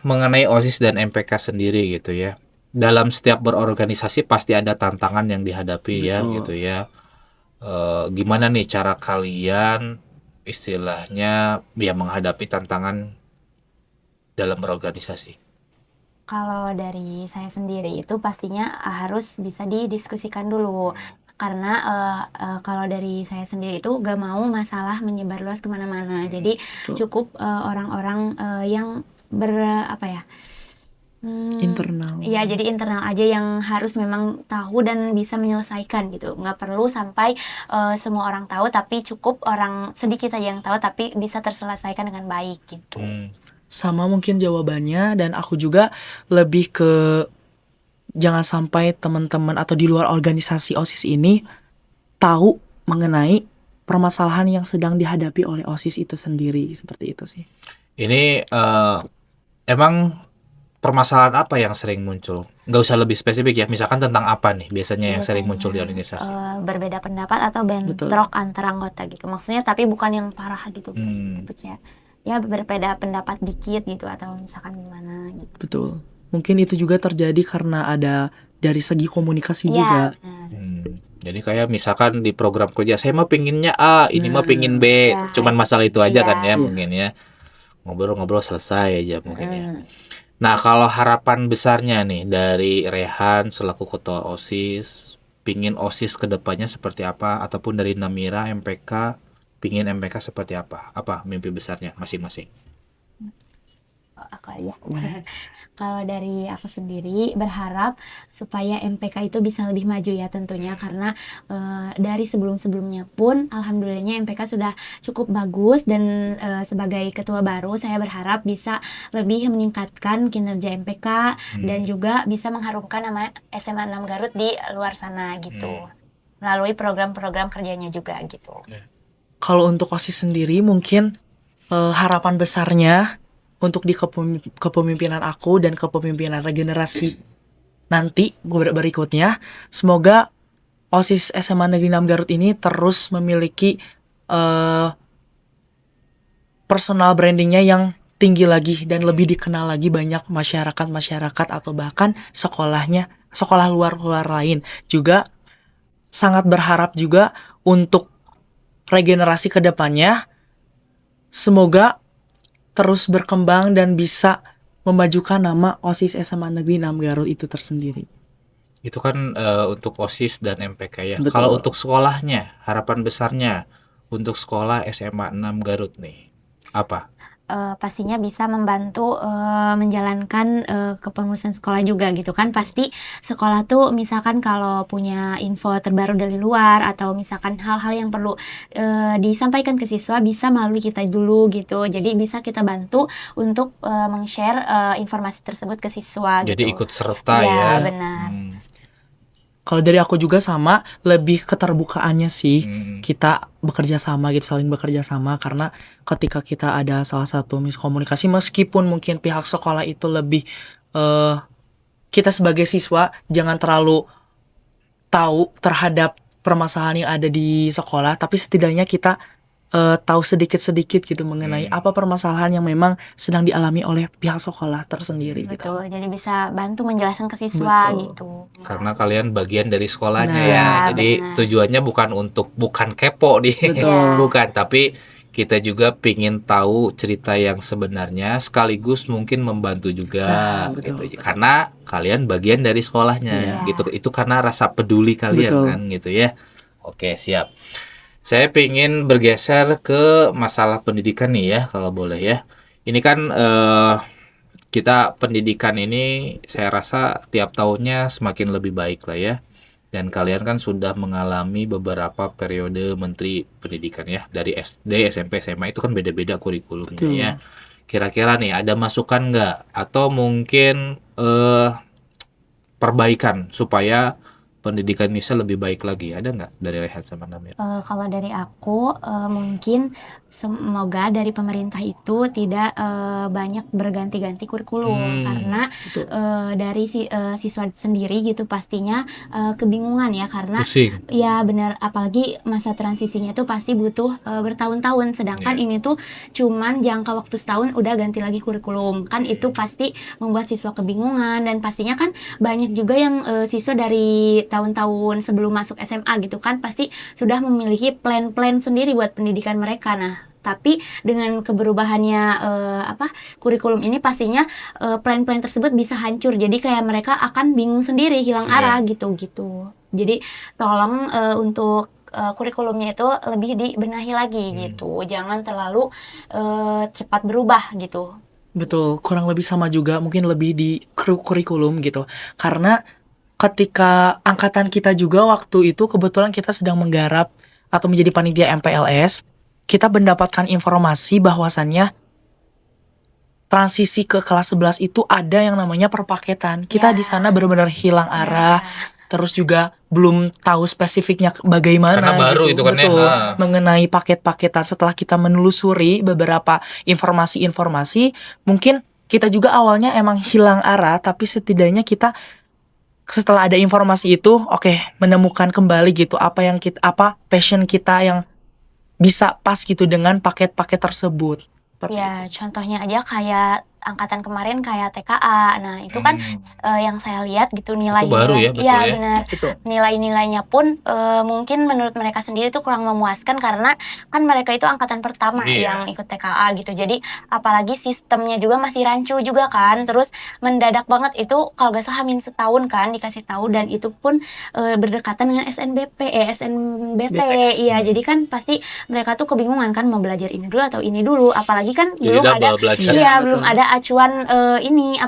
mengenai OSIS dan MPK sendiri gitu ya. Dalam setiap berorganisasi pasti ada tantangan yang dihadapi ya Betul. gitu ya. Gimana nih cara kalian istilahnya ya menghadapi tantangan dalam berorganisasi? Kalau dari saya sendiri itu pastinya harus bisa didiskusikan dulu. Karena kalau dari saya sendiri itu gak mau masalah menyebar luas kemana-mana. Jadi Betul. cukup orang-orang yang apa ya? Internal. Iya, jadi internal aja yang harus memang tahu dan bisa menyelesaikan gitu. Nggak perlu sampai semua orang tahu, tapi cukup orang sedikit aja yang tahu, tapi bisa terselesaikan dengan baik gitu. Sama mungkin jawabannya, dan aku juga lebih ke jangan sampai teman-teman atau di luar organisasi OSIS ini tahu mengenai permasalahan yang sedang dihadapi oleh OSIS itu sendiri, seperti itu sih. Ini emang permasalahan apa yang sering muncul? Nggak usah lebih spesifik ya, misalkan tentang apa nih biasanya yang sering muncul di organisasi? Berbeda pendapat atau bentrok antara anggota gitu. Maksudnya tapi bukan yang parah gitu, tipenya. Ya berbeda pendapat dikit gitu atau misalkan gimana gitu. Betul. Mungkin itu juga terjadi karena ada dari segi komunikasi juga. Jadi kayak misalkan di program kerja saya mah pinginnya A, ini mah pingin B, cuman masalah itu aja kan ya mungkin ya. Ngobrol-ngobrol selesai aja mungkin ya. Nah, kalau harapan besarnya nih dari Rehan selaku ketua OSIS, pingin OSIS ke depannya seperti apa, ataupun dari Namira MPK pingin MPK seperti apa? Apa mimpi besarnya masing-masing? Aku aja. Kalau dari aku sendiri berharap supaya MPK itu bisa lebih maju ya tentunya, karena dari sebelum-sebelumnya pun alhamdulillahnya MPK sudah cukup bagus, dan sebagai ketua baru saya berharap bisa lebih meningkatkan kinerja MPK dan juga bisa mengharumkan nama SMA 6 Garut di luar sana gitu. Melalui program-program kerjanya juga gitu. Kalau untuk OSIS sendiri mungkin harapan besarnya untuk di kepemimpinan aku dan kepemimpinan regenerasi nanti berikutnya, semoga OSIS SMA Negeri 6 Garut ini terus memiliki personal brandingnya yang tinggi lagi dan lebih dikenal lagi banyak masyarakat atau bahkan sekolah luar lain. Juga sangat berharap juga untuk regenerasi ke depannya, semoga terus berkembang dan bisa memajukan nama OSIS SMA Negeri 6 Garut itu tersendiri. Itu kan untuk OSIS dan MPK ya. Betul. Kalau untuk sekolahnya, harapan besarnya untuk sekolah SMA 6 Garut nih, apa? Pastinya bisa membantu menjalankan kepengurusan sekolah juga gitu kan. Pasti sekolah tuh misalkan kalau punya info terbaru dari luar atau misalkan hal-hal yang perlu disampaikan ke siswa bisa melalui kita dulu gitu. Jadi bisa kita bantu untuk meng-share informasi tersebut ke siswa. Jadi gitu. ikut serta ya. Iya, benar. Kalau dari aku juga sama, lebih keterbukaannya sih. Kita bekerja sama gitu, saling bekerja sama, karena ketika kita ada salah satu miskomunikasi, meskipun mungkin pihak sekolah itu lebih kita sebagai siswa jangan terlalu tahu terhadap permasalahan yang ada di sekolah, tapi setidaknya kita tahu sedikit-sedikit gitu mengenai apa permasalahan yang memang sedang dialami oleh pihak sekolah tersendiri. Betul, jadi bisa bantu menjelaskan ke siswa gitu. Karena kalian bagian dari sekolahnya Nah, ya. Jadi benar. tujuannya bukan kepo nih. Betul. Bukan, tapi kita juga pingin tahu cerita yang sebenarnya, sekaligus mungkin membantu juga betul, gitu. betul. Karena kalian bagian dari sekolahnya gitu. Itu karena rasa peduli kalian Betul. kan gitu ya. Oke, siap. Saya pingin bergeser ke masalah pendidikan nih ya, kalau boleh ya. Ini kan kita pendidikan ini saya rasa tiap tahunnya semakin lebih baik lah ya. Dan kalian kan sudah mengalami beberapa periode menteri pendidikan ya. Dari SD, SMP, SMA itu kan beda-beda kurikulumnya Betul. ya. Kira-kira nih ada masukan nggak? Atau mungkin perbaikan supaya pendidikan Indonesia lebih baik lagi, ada nggak dari Rehan sama Namir? Kalau dari aku mungkin semoga dari pemerintah itu tidak banyak berganti-ganti kurikulum karena Betul. dari siswa sendiri gitu pastinya kebingungan ya karena Pusing. ya benar, apalagi masa transisinya tuh pasti butuh bertahun-tahun, sedangkan ini tuh cuman jangka waktu setahun udah ganti lagi kurikulum kan, itu pasti membuat siswa kebingungan. Dan pastinya kan banyak juga yang siswa dari tahun-tahun sebelum masuk SMA gitu kan pasti sudah memiliki plan-plan sendiri buat pendidikan mereka. Nah tapi dengan keberubahannya kurikulum ini pastinya plan-plan tersebut bisa hancur, jadi kayak mereka akan bingung sendiri, hilang arah gitu. Jadi tolong untuk kurikulumnya itu lebih dibenahi lagi gitu, jangan terlalu cepat berubah gitu. Betul, kurang lebih sama juga, mungkin lebih di kurikulum gitu. Karena ketika angkatan kita juga waktu itu kebetulan kita sedang menggarap atau menjadi panitia MPLS, kita mendapatkan informasi bahwasannya transisi ke kelas 11 itu ada yang namanya perpaketan. Kita di sana benar-benar hilang arah, terus juga belum tahu spesifiknya bagaimana. Karena baru gitu. itu kan ya. Betul, mengenai paket-paketan. Setelah kita menelusuri beberapa informasi-informasi, mungkin kita juga awalnya emang hilang arah, tapi setidaknya kita setelah ada informasi itu, menemukan kembali gitu apa passion kita yang bisa pas gitu dengan paket-paket tersebut. Ya, contohnya aja kayak angkatan kemarin kayak TKA. Nah, itu kan yang saya lihat gitu nilai-nilai. Itu baru ya, betul Iya, ya. benar. Nilai-nilainya pun mungkin menurut mereka sendiri tuh kurang memuaskan karena kan mereka itu angkatan pertama yang ikut TKA gitu. Jadi apalagi sistemnya juga masih rancu juga kan. Terus mendadak banget itu kalau gak salah hamin setahun kan dikasih tahu, dan itu pun berdekatan dengan SNBT. Iya, jadi kan pasti mereka tuh kebingungan kan mau belajar ini dulu atau ini dulu. Apalagi kan Jadi belum ada belajar. belum ada acuan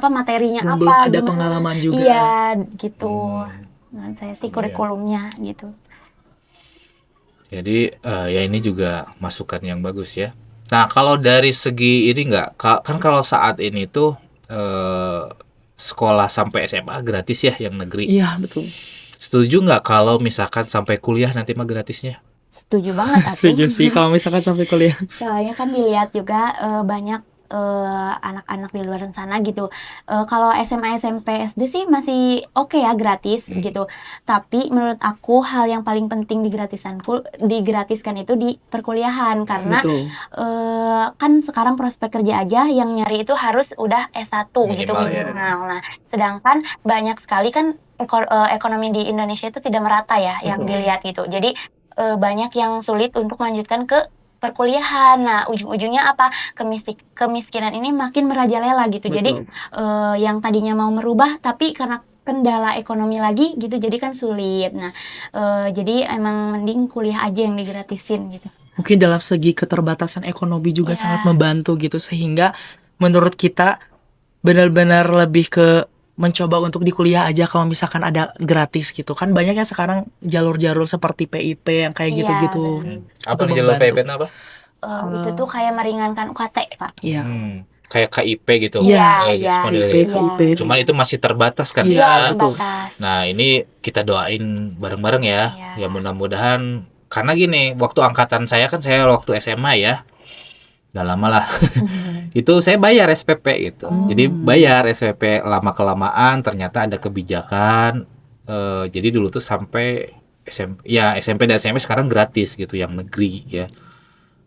materinya belum apa, ada gimana. pengalaman juga. Iya gitu. Menurut saya sih kurikulumnya gitu. Jadi ya ini juga masukan yang bagus ya. Nah kalau dari segi ini nggak, kan kalau saat ini tuh sekolah sampai SMA gratis ya yang negeri. Iya betul. Setuju nggak kalau misalkan sampai kuliah nanti mah gratisnya? Setuju banget aku. Setuju sih kalau misalkan sampai kuliah. Soalnya kan dilihat juga banyak anak-anak di luar sana gitu. Kalau SMA, SMP, SD sih masih oke ya gratis gitu. Tapi menurut aku hal yang paling penting digratiskan itu di perkuliahan karena kan sekarang prospek kerja aja yang nyari itu harus udah S1 gitu minimal. Nah, sedangkan banyak sekali kan ekonomi di Indonesia itu tidak merata ya yang dilihat gitu. Jadi banyak yang sulit untuk melanjutkan ke perkuliahan. Nah, ujung-ujungnya apa? Kemiskinan ini makin merajalela gitu. Betul. Jadi yang tadinya mau merubah tapi karena kendala ekonomi lagi gitu jadi kan sulit. Nah, jadi emang mending kuliah aja yang digratisin gitu. Mungkin dalam segi keterbatasan ekonomi juga sangat membantu gitu, sehingga menurut kita benar-benar lebih ke mencoba untuk di kuliah aja kalau misalkan ada gratis gitu. Kan banyak ya sekarang jalur-jalur seperti PIP yang kayak gitu-gitu. Apa nih jalur PIP itu apa? Itu tuh kayak meringankan UKT, Pak. Iya. Kayak KIP gitu. Iya. KIP. Cuman itu masih terbatas kan ya. Terbatas. Nah, ini kita doain bareng-bareng ya. Ya mudah-mudahan, karena gini, waktu angkatan saya kan saya waktu SMA ya. Udah lama lah. Itu saya bayar SPP gitu. Jadi bayar SPP lama-kelamaan ternyata ada kebijakan. Jadi dulu tuh sampai SMP dan SMP sekarang gratis gitu yang negeri ya.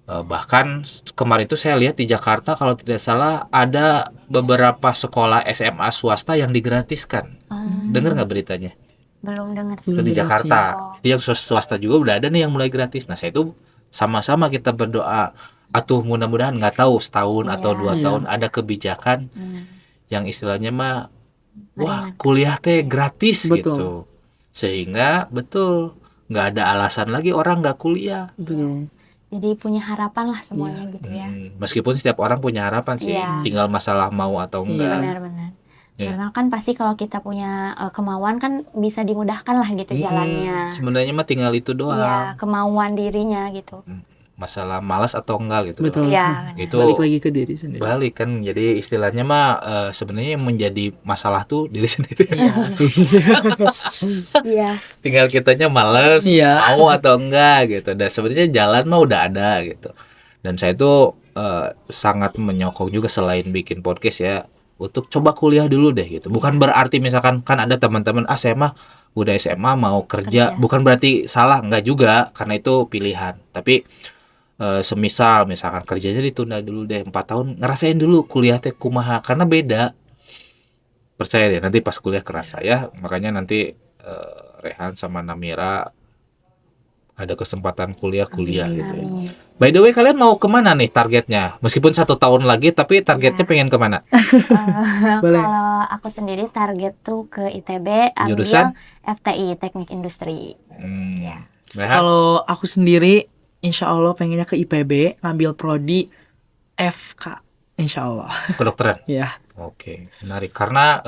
Bahkan kemarin itu saya lihat di Jakarta kalau tidak salah ada beberapa sekolah SMA swasta yang digratiskan. Dengar nggak beritanya? Belum dengar sih. Di Jakarta. Yang swasta juga udah ada nih yang mulai gratis. Nah, saya itu sama-sama kita berdoa. Mudah-mudahan nggak tahu setahun atau 2 tahun ada kebijakan yang istilahnya mah kuliah teh gratis gitu, sehingga nggak ada alasan lagi orang nggak kuliah. Jadi punya harapan lah semuanya gitu ya. Meskipun setiap orang punya harapan sih, tinggal masalah mau atau enggak. Benar-benar. Karena kan pasti kalau kita punya kemauan kan bisa dimudahkan lah gitu jalannya. Sebenarnya mah tinggal itu doang. Iya, kemauan dirinya gitu. Masalah malas atau enggak gitu. Betul. Itu balik lagi ke diri sendiri. Balik kan, jadi istilahnya mah sebenarnya yang menjadi masalah tuh diri sendiri. Iya. Tinggal kitanya malas, mau atau enggak gitu. Dan sebenarnya jalan mah udah ada gitu. Dan saya itu sangat menyokong juga selain bikin podcast ya, untuk coba kuliah dulu deh gitu. Bukan berarti misalkan kan ada teman-teman saya mah udah SMA mau kerja, Kerja. bukan berarti salah, enggak juga, karena itu pilihan. Tapi semisal misalkan kerjanya ditunda dulu deh 4 tahun, ngerasain dulu kuliah teh kumaha, karena beda. Percaya deh nanti pas kuliah kerasa ya. Makanya nanti Rehan sama Namira ada kesempatan kuliah gitu ya. Amin. By the way, kalian mau kemana nih targetnya? Meskipun 1 tahun lagi, tapi targetnya Iya. pengen kemana? Boleh. Kalau aku sendiri target tuh ke ITB ambil Jurusan? FTI Teknik Industri. Ya. Rehan? Kalau aku sendiri, insya Allah pengennya ke IPB, ngambil prodi FK, insya Allah. Kedokteran. Ya, Oke, menarik. Karena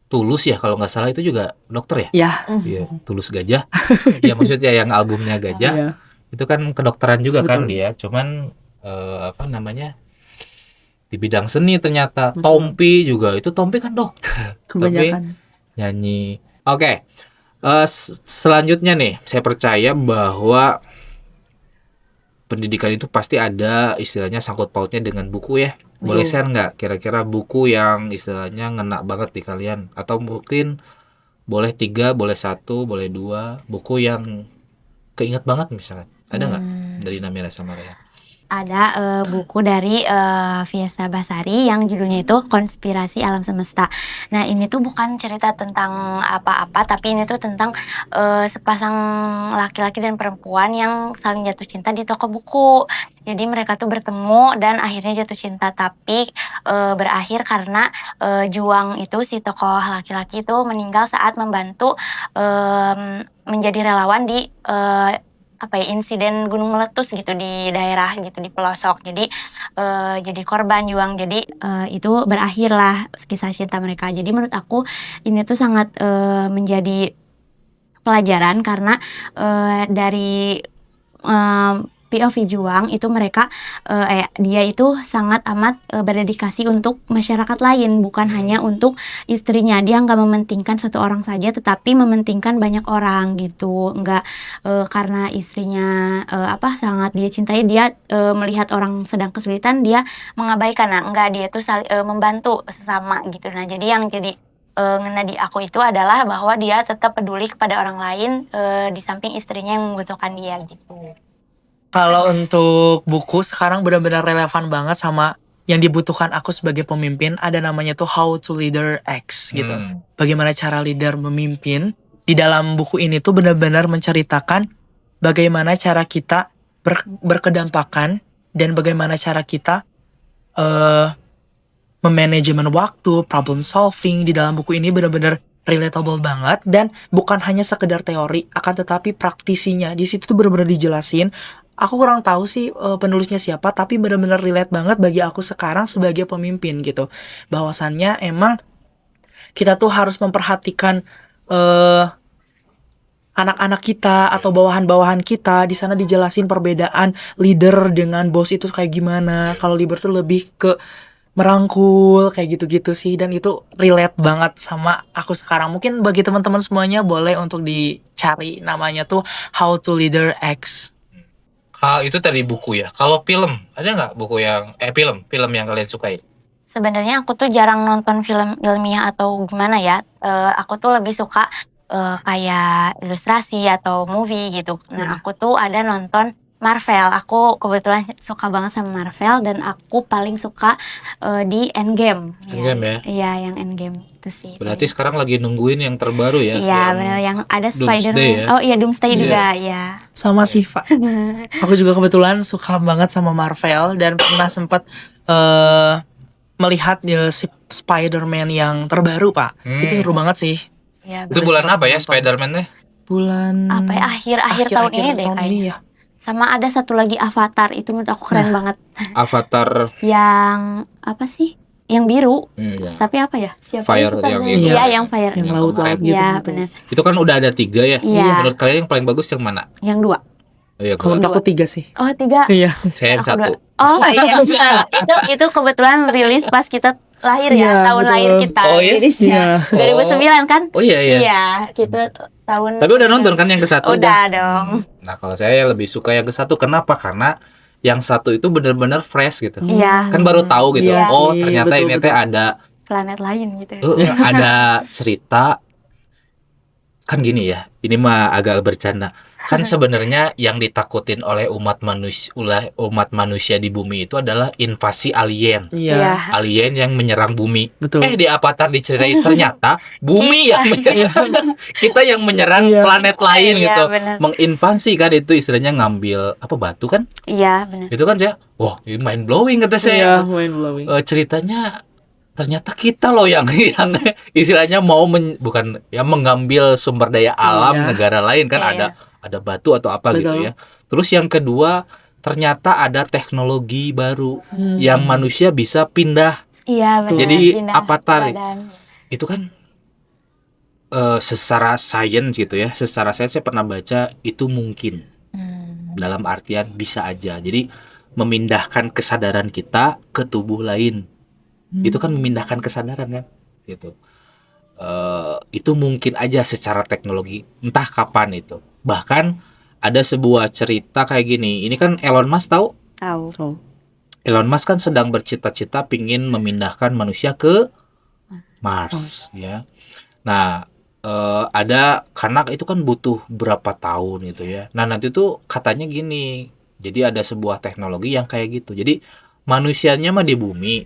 Tulus ya kalau nggak salah itu juga dokter ya? ya, Iya, Tulus Gajah. Ya maksudnya yang albumnya Gajah. ya. Itu kan kedokteran juga kan Betul. dia. Cuman apa namanya? Di bidang seni ternyata. Betul. Tompi juga. Itu Tompi kan dokter. Kebanyakan. Nyanyi. Oke. Selanjutnya nih, saya percaya bahwa pendidikan itu pasti ada istilahnya sangkut pautnya dengan buku ya. Boleh Betul. share nggak kira-kira buku yang istilahnya ngena banget di kalian? Atau mungkin boleh 3, boleh 1, boleh 2 buku yang keinget banget misalkan. Ada nggak dari Namira sama Rehan? Ada buku dari Fiesta Basari yang judulnya itu Konspirasi Alam Semesta. Nah ini tuh bukan cerita tentang apa-apa, tapi ini tuh tentang sepasang laki-laki dan perempuan yang saling jatuh cinta di toko buku. Jadi mereka tuh bertemu dan akhirnya jatuh cinta, tapi berakhir karena Juang itu si tokoh laki-laki itu meninggal saat membantu menjadi relawan di insiden gunung meletus gitu di daerah gitu di pelosok. Jadi korban Juang. Jadi itu berakhirlah kisah cinta mereka. Jadi menurut aku ini tuh sangat menjadi pelajaran karena dari POV Juang itu mereka dia itu sangat amat berdedikasi untuk masyarakat lain, bukan hanya untuk istrinya. Dia nggak mementingkan satu orang saja, tetapi mementingkan banyak orang gitu. Nggak karena istrinya sangat dia cintai, dia melihat orang sedang kesulitan dia mengabaikan. Nah, enggak, dia tuh membantu sesama gitu. Nah, jadi yang jadi ngena di aku itu adalah bahwa dia tetap peduli kepada orang lain di samping istrinya yang membutuhkan dia gitu. Kalau untuk buku sekarang benar-benar relevan banget sama yang dibutuhkan aku sebagai pemimpin. Ada namanya tuh How to Leader X gitu. Bagaimana cara leader memimpin. Di dalam buku ini tuh benar-benar menceritakan bagaimana cara kita berkedampakan dan bagaimana cara kita memanajemen waktu, problem solving. Di dalam buku ini benar-benar relatable banget dan bukan hanya sekedar teori, akan tetapi praktisinya di situ tuh benar-benar dijelasin. Aku kurang tahu sih penulisnya siapa, tapi benar-benar relate banget bagi aku sekarang sebagai pemimpin gitu. Bahwasannya emang kita tuh harus memperhatikan anak-anak kita atau bawahan-bawahan kita. Di sana dijelasin perbedaan leader dengan bos itu kayak gimana. Kalau leader tuh lebih ke merangkul kayak gitu-gitu sih, dan itu relate banget sama aku sekarang. Mungkin bagi teman-teman semuanya boleh untuk dicari, namanya tuh How to Leader X. Itu tadi buku ya. Kalau film, ada nggak buku yang film yang kalian sukai? Sebenarnya aku tuh jarang nonton film ilmiah atau gimana ya. Aku tuh lebih suka kayak ilustrasi atau movie gitu. Nah, aku tuh ada nonton Marvel. Aku kebetulan suka banget sama Marvel dan aku paling suka di Endgame. Endgame ya? Iya, yang Endgame itu sih. Berarti sekarang lagi nungguin yang terbaru ya? Iya, benar, yang ada Doomsday Spider-Man. ya? Oh iya, Doomsday Iya. juga, ya. Sama sih, Pak. Aku juga kebetulan suka banget sama Marvel dan pernah sempat melihat Spider-Man yang terbaru, Pak. Itu seru banget sih. Ya, Itu Boleh bulan sempat apa ya nonton. Spider-Man-nya? Bulan apa ya, akhir tahun ini deh kayaknya. ya. Sama ada satu lagi Avatar, itu menurut aku keren banget. Avatar Yang apa sih? Yang biru. Iya. Tapi apa ya? Siapa Fire suka yang dengan- itu. Iya, yang Fire. Yang Yang laut-laut kemarin. gitu. Iya, gitu. benar. Itu kan udah ada 3 ya? Iya. Menurut kalian yang paling bagus yang mana? Yang 2. Oh iya, Kalau gua. menurut aku 3 sih. Oh, 3. Iya. Saya yang Aku 1. Oh iya. itu kebetulan rilis pas kita lahir ya, Iya, tahun betul. lahir kita. Oh, iya? Rilisnya. Iya. 2009 kan? Oh iya. Iya, kita tahun. Tapi udah nonton kan yang ke-1? Udah dong. Nah, kalau saya lebih suka yang ke-1. Kenapa? Karena yang satu itu benar-benar fresh gitu. Iya. Kan baru tahu gitu. Iya Oh, sih, ternyata betul, ini betul. teh ada Planet lain gitu ya. ada cerita. Kan gini ya, ini mah agak bercanda. Kan sebenarnya yang ditakutin oleh umat manusia di bumi itu adalah invasi alien. Iya, Alien yang menyerang bumi. betul. Di Avatar diceritain ternyata bumi yang menyerang kita yang menyerang Iya. planet lain Iya, gitu. benar. Menginvasi kan itu istilahnya ngambil apa batu kan? Iya, benar. Itu kan saya, wah ini mind blowing kata Iya, saya. mind blowing. Ceritanya ternyata kita loh yang istilahnya mau bukan ya mengambil sumber daya alam Iya. negara lain kan Iya. ada batu atau apa gitu Betul. ya. Terus yang kedua ternyata ada teknologi baru Hmm. yang manusia bisa pindah. Iya, benar. Jadi Pindah avatar badan. itu kan secara sains gitu ya. Secara sains saya pernah baca itu mungkin dalam artian bisa aja. Jadi memindahkan kesadaran kita ke tubuh lain. Itu kan memindahkan kesadaran kan gitu. Itu mungkin aja secara teknologi entah kapan itu. Bahkan ada sebuah cerita kayak gini. Ini kan Elon Musk tahu? Tahu. Oh. Elon Musk kan sedang bercita-cita pingin memindahkan manusia ke Mars ya. Nah ada karena itu kan butuh berapa tahun gitu ya. Nah nanti tuh katanya gini. Jadi ada sebuah teknologi yang kayak gitu. Jadi manusianya mah di bumi.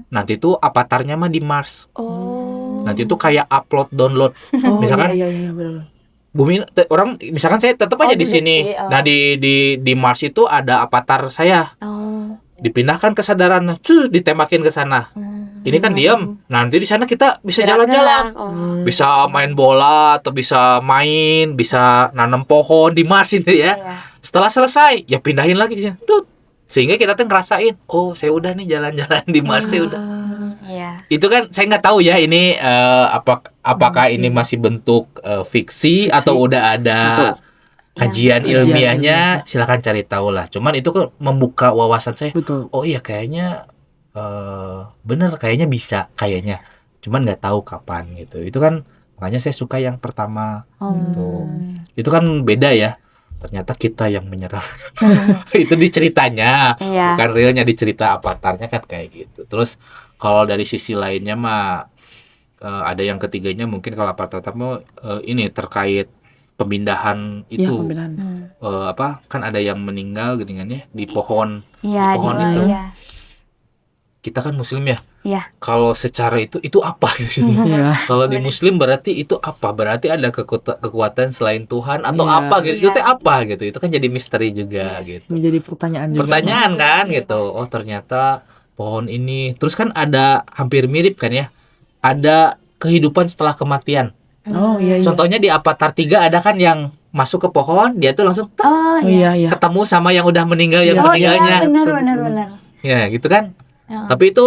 Nanti tuh avatarnya mah di Mars. Oh. Nanti tuh kayak upload download. Oh, Misalkan iya, benar. bumi orang misalkan saya tetap aja di sini. Nah di Mars itu ada avatar saya. Oh. Dipindahkan kesadaran, ditembakin ke sana. Ini kan diam. Nanti di sana kita bisa jalan-jalan. Oh. Bisa main bola atau bisa main, bisa nanam pohon di Mars itu ya. Iya. Setelah selesai, ya pindahin lagi di sini. Tut. Sehingga kita tuh ngerasain, oh saya udah nih jalan-jalan di Mars saya udah. Iya. Itu kan saya nggak tahu ya ini apakah ini masih bentuk fiksi atau udah ada Betul. kajian Kajian ilmiahnya, ilmiah. silakan cari tahu lah. Cuman itu kan membuka wawasan saya. Betul. Oh iya kayaknya bener kayaknya bisa kayaknya. Cuman nggak tahu kapan gitu. Itu kan makanya saya suka yang pertama. Gitu. Itu kan beda ya. Ternyata kita yang menyerang. Itu di ceritanya. Iya. Bukan realnya di cerita avatarnya kan kayak gitu. Terus kalau dari sisi lainnya mah ada yang ketiganya mungkin kalau avatar pertama ini terkait pemindahan Iya, itu pembinaan. apa kan ada yang meninggal geningannya di pohon. Iya, Di pohon di itu. Iya. Kita kan muslim ya. Iya. Kalau secara itu apa gitu. Iya. Kalau di muslim berarti itu apa? Berarti ada kekuatan selain Tuhan atau Iya. apa gitu. Itu Iya. teh apa gitu. Itu kan jadi misteri juga gitu. Menjadi pertanyaan juga. Pertanyaan kan gitu. Oh ternyata pohon ini. Terus kan ada hampir mirip kan ya. Ada kehidupan setelah kematian. Oh, iya. Contohnya di Avatar 3 ada kan yang masuk ke pohon, dia tuh langsung Oh, Oh, iya. iya. ketemu sama yang udah meninggal yang Iya. Oh, iya, meninggalnya. benar. Ya gitu kan. Ya. Tapi itu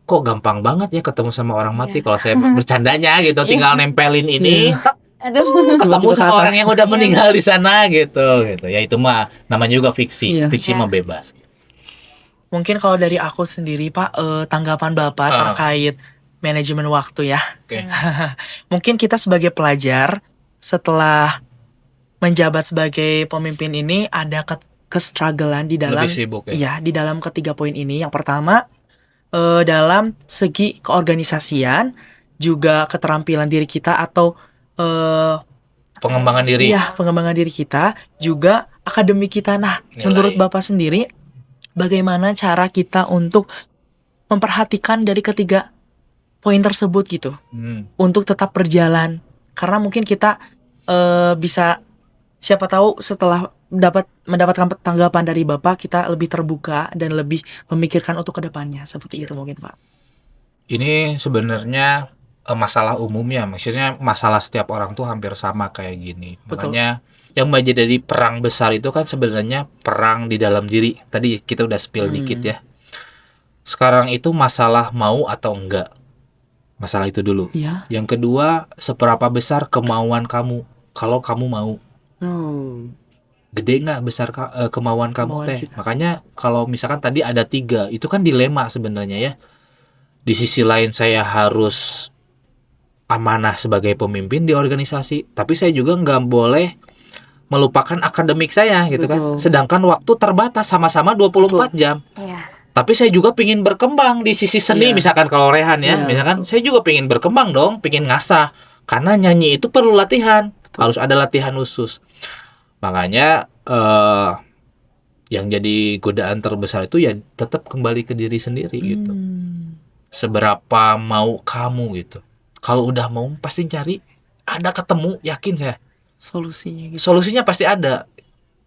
kok gampang banget ya ketemu sama orang mati. Kalau saya bercandanya gitu, tinggal nempelin ini, Aduh. ketemu Tiba-tiba sama ke atas. orang yang udah meninggal di sana gitu. Ya itu mah namanya juga fiksi. Iya. Fiksi Iya. mah bebas. Mungkin kalau dari aku sendiri, Pak, tanggapan Bapak terkait manajemen waktu ya. Oke. Mungkin kita sebagai pelajar setelah menjabat sebagai pemimpin ini ada kestrugglean di dalam Lebih sibuk ya. iya, di dalam ketiga poin ini. Yang pertama dalam segi keorganisasian, juga keterampilan diri kita atau Pengembangan diri. iya, pengembangan diri kita, juga akademik kita. Nah, Nilai. menurut Bapak sendiri, bagaimana cara kita untuk memperhatikan dari ketiga poin tersebut gitu, untuk tetap berjalan? Karena mungkin kita bisa, siapa tahu setelah mendapatkan tanggapan dari Bapak, kita lebih terbuka dan lebih memikirkan untuk kedepannya. Seperti itu mungkin, Pak. Ini sebenarnya masalah umumnya, maksudnya masalah setiap orang tuh hampir sama kayak gini. Betul. Makanya yang menjadi dari perang besar itu kan sebenarnya perang di dalam diri. Tadi kita udah spill dikit ya. Sekarang itu masalah mau atau enggak. Masalah itu dulu. Iya. Yang kedua, seberapa besar kemauan kamu kalau kamu mau. Oh. Gede nggak besar kemauan kamu Kemauan teh. kita. Makanya kalau misalkan tadi ada 3, itu kan dilema sebenarnya ya. Di sisi lain saya harus amanah sebagai pemimpin di organisasi, tapi saya juga nggak boleh melupakan akademik saya gitu kan. Betul. Sedangkan waktu terbatas sama-sama 24 jam. Iya. Tapi saya juga pingin berkembang di sisi seni, Iya. misalkan kalau Rehan ya, Iya, misalkan saya juga pingin berkembang dong, pingin ngasah. Karena nyanyi itu perlu latihan, harus ada latihan khusus. Makanya yang jadi godaan terbesar itu ya tetap kembali ke diri sendiri gitu. Seberapa mau kamu gitu. Kalau udah mau pasti cari, ada ketemu, yakin saya. Solusinya gitu. Solusinya pasti ada.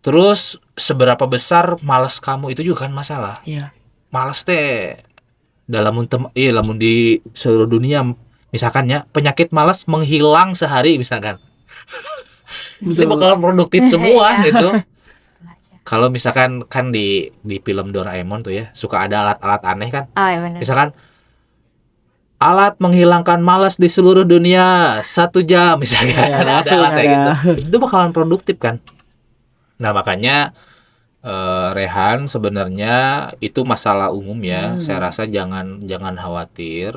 Terus seberapa besar malas kamu itu juga kan masalah. Iya. Malas teh dalam lamun di seluruh dunia misalkan ya penyakit malas menghilang sehari misalkan. Itu Betul. bakalan produktif semua Iya. gitu. Kalau misalkan kan di film Doraemon tuh ya suka ada alat-alat aneh kan. Oh iya benar. Misalkan alat menghilangkan malas di seluruh dunia 1 jam misalnya. Iya, ada langsung alat kayak ada. gitu. Itu bakalan produktif kan. Nah makanya Rehan sebenarnya itu masalah umum ya. Saya rasa jangan khawatir.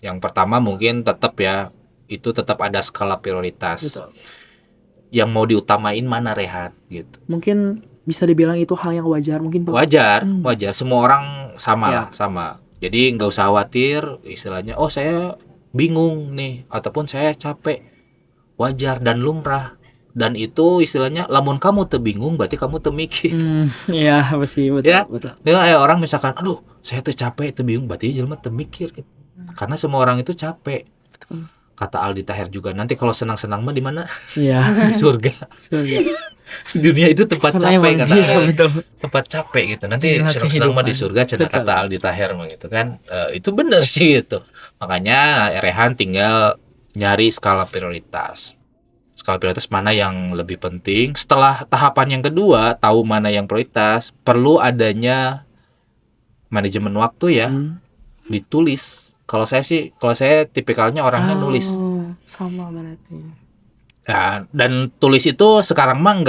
Yang pertama mungkin tetap ya itu tetap ada skala prioritas. Betul. Yang mau diutamain mana Rehan gitu. Mungkin bisa dibilang itu hal yang wajar mungkin Pak. Wajar. Semua orang sama Ya. lah, sama. Jadi nggak usah khawatir istilahnya. Oh saya bingung nih ataupun saya capek. Wajar dan lumrah. Dan itu istilahnya lamun kamu teu bingung berarti kamu teu mikir. Iya, pasti betul. Ya. Betul. Dengan ada orang misalkan, aduh saya tuh capek, teu bingung berarti jelema teu mikir gitu. Karena semua orang itu capek. Betul. Kata Aldi Taher juga, nanti kalau senang-senang mah di mana? Iya. Di surga. Dunia itu tempat Karena capek emang kata iya, Aldi. betul. Tempat capek gitu. Nanti Inilah senang-senang mah di kehidupan. surga cenah Betul. kata Aldi Taher mah gitu kan. Itu bener sih gitu. Makanya Rehan tinggal nyari skala prioritas. Skala prioritas mana yang lebih penting. Setelah tahapan yang kedua, tahu mana yang prioritas, perlu adanya manajemen waktu ya, ditulis. Kalau saya tipikalnya orangnya nulis. Sama berarti. Nah, dan tulis itu sekarang mah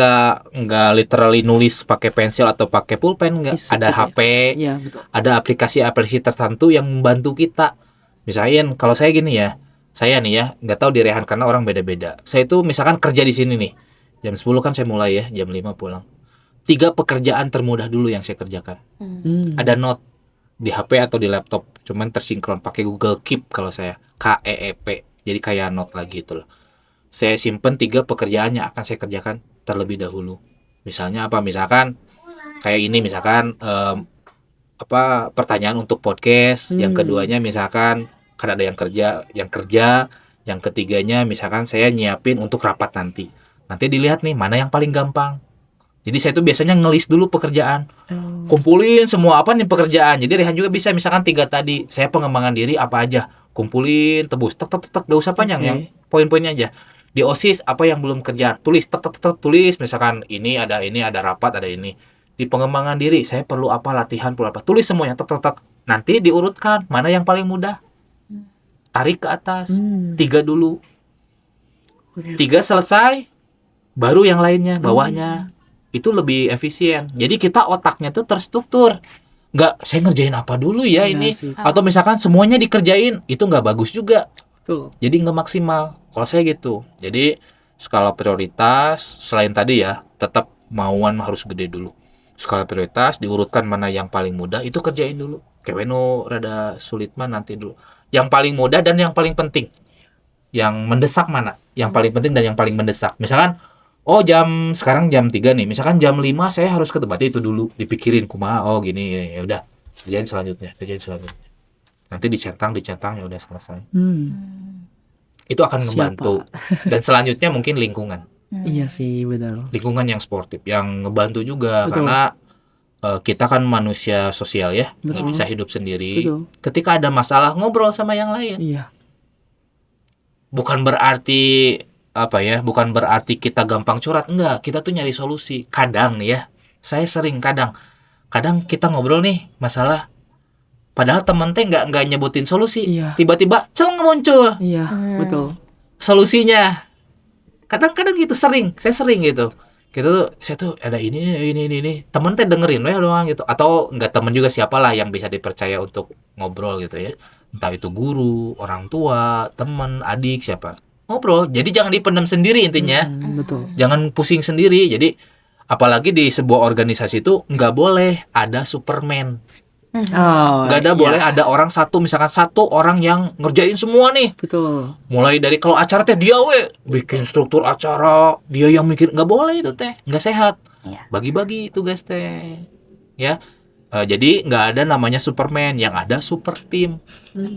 nggak literally nulis pakai pensil atau pakai pulpen, nggak. Bisa Ada gitu ya. HP, Iya, betul. ada aplikasi-aplikasi tertentu yang membantu kita. Misalnya kalau saya gini ya, saya nih ya, nggak tahu di Rehan karena orang beda-beda. Saya itu misalkan kerja di sini nih, jam 10 kan saya mulai ya, jam 5 pulang. 3 pekerjaan termudah dulu yang saya kerjakan. Ada note di HP atau di laptop, cuman tersinkron pakai Google Keep kalau saya, KEEP. Jadi kayak note lagi itu loh. Saya simpen 3 pekerjaan yang akan saya kerjakan terlebih dahulu. Misalnya apa? Misalkan kayak ini misalkan pertanyaan untuk podcast, yang keduanya misalkan kan ada yang kerja, yang ketiganya misalkan saya nyiapin untuk rapat nanti dilihat nih mana yang paling gampang. Jadi saya tuh biasanya ngelis dulu pekerjaan, kumpulin semua apa nih pekerjaan. Jadi Rehan juga bisa misalkan 3 tadi saya pengembangan diri apa aja, kumpulin tebus tek gak usah panjang, yang poin-poinnya aja. Di OSIS apa yang belum kerja, tulis tulis misalkan ini ada rapat, ada ini. Di pengembangan diri saya perlu apa, latihan perlu apa, tulis semuanya nanti diurutkan mana yang paling mudah, tarik ke atas. 3 dulu, 3 selesai baru yang lainnya bawahnya. Itu lebih efisien. Jadi kita otaknya tuh terstruktur. Nggak saya ngerjain apa dulu ya ini sih. atau misalkan semuanya dikerjain, itu nggak bagus juga. Betul. Jadi nggak maksimal. Kalau saya gitu. Jadi skala prioritas selain tadi ya, tetap mauan harus gede dulu. Skala prioritas diurutkan mana yang paling mudah, itu kerjain dulu. Keweno rada sulit mah nanti dulu. Yang paling mudah dan yang paling penting. Yang mendesak mana? Yang paling penting dan yang paling mendesak. Misalkan sekarang jam 3 nih. Misalkan jam 5 saya harus ke tempat itu dulu, dipikirin kumaha, gini, ya udah. Kerjain selanjutnya. Nanti dicentang ya udah selesai. Itu akan ngebantu. Dan selanjutnya mungkin lingkungan. Iya sih, benar. Lingkungan yang sportif yang ngebantu juga. Betul. Karena kita kan manusia sosial ya, nggak Betul. bisa hidup sendiri. Betul. Ketika ada masalah ngobrol sama yang lain. Iya. Bukan berarti kita gampang curhat, enggak. Kita tuh nyari solusi. Kadang nih ya, saya sering kadang kita ngobrol nih masalah, padahal temen teh nggak nyebutin solusi. Iya. Tiba-tiba celeng muncul Iya, betul. solusinya. Kadang-kadang gitu, saya sering gitu. Saya tuh ada ini. Temen teh dengerin doang gitu. Atau enggak, temen juga siapalah yang bisa dipercaya untuk ngobrol gitu ya. Entah itu guru, orang tua, temen, adik, siapa. ngobrol. Jadi jangan dipendam sendiri intinya. Betul. Jangan pusing sendiri. Jadi apalagi di sebuah organisasi itu nggak boleh ada Superman. Oh, Nggak ada iya. boleh ada orang misalkan satu orang yang ngerjain semua nih. Betul. Mulai dari kalau acara teh dia bikin struktur acara, dia yang mikir, nggak boleh itu teh, nggak sehat. Iya. Bagi-bagi tugas teh, ya. Jadi nggak ada namanya Superman, yang ada super team.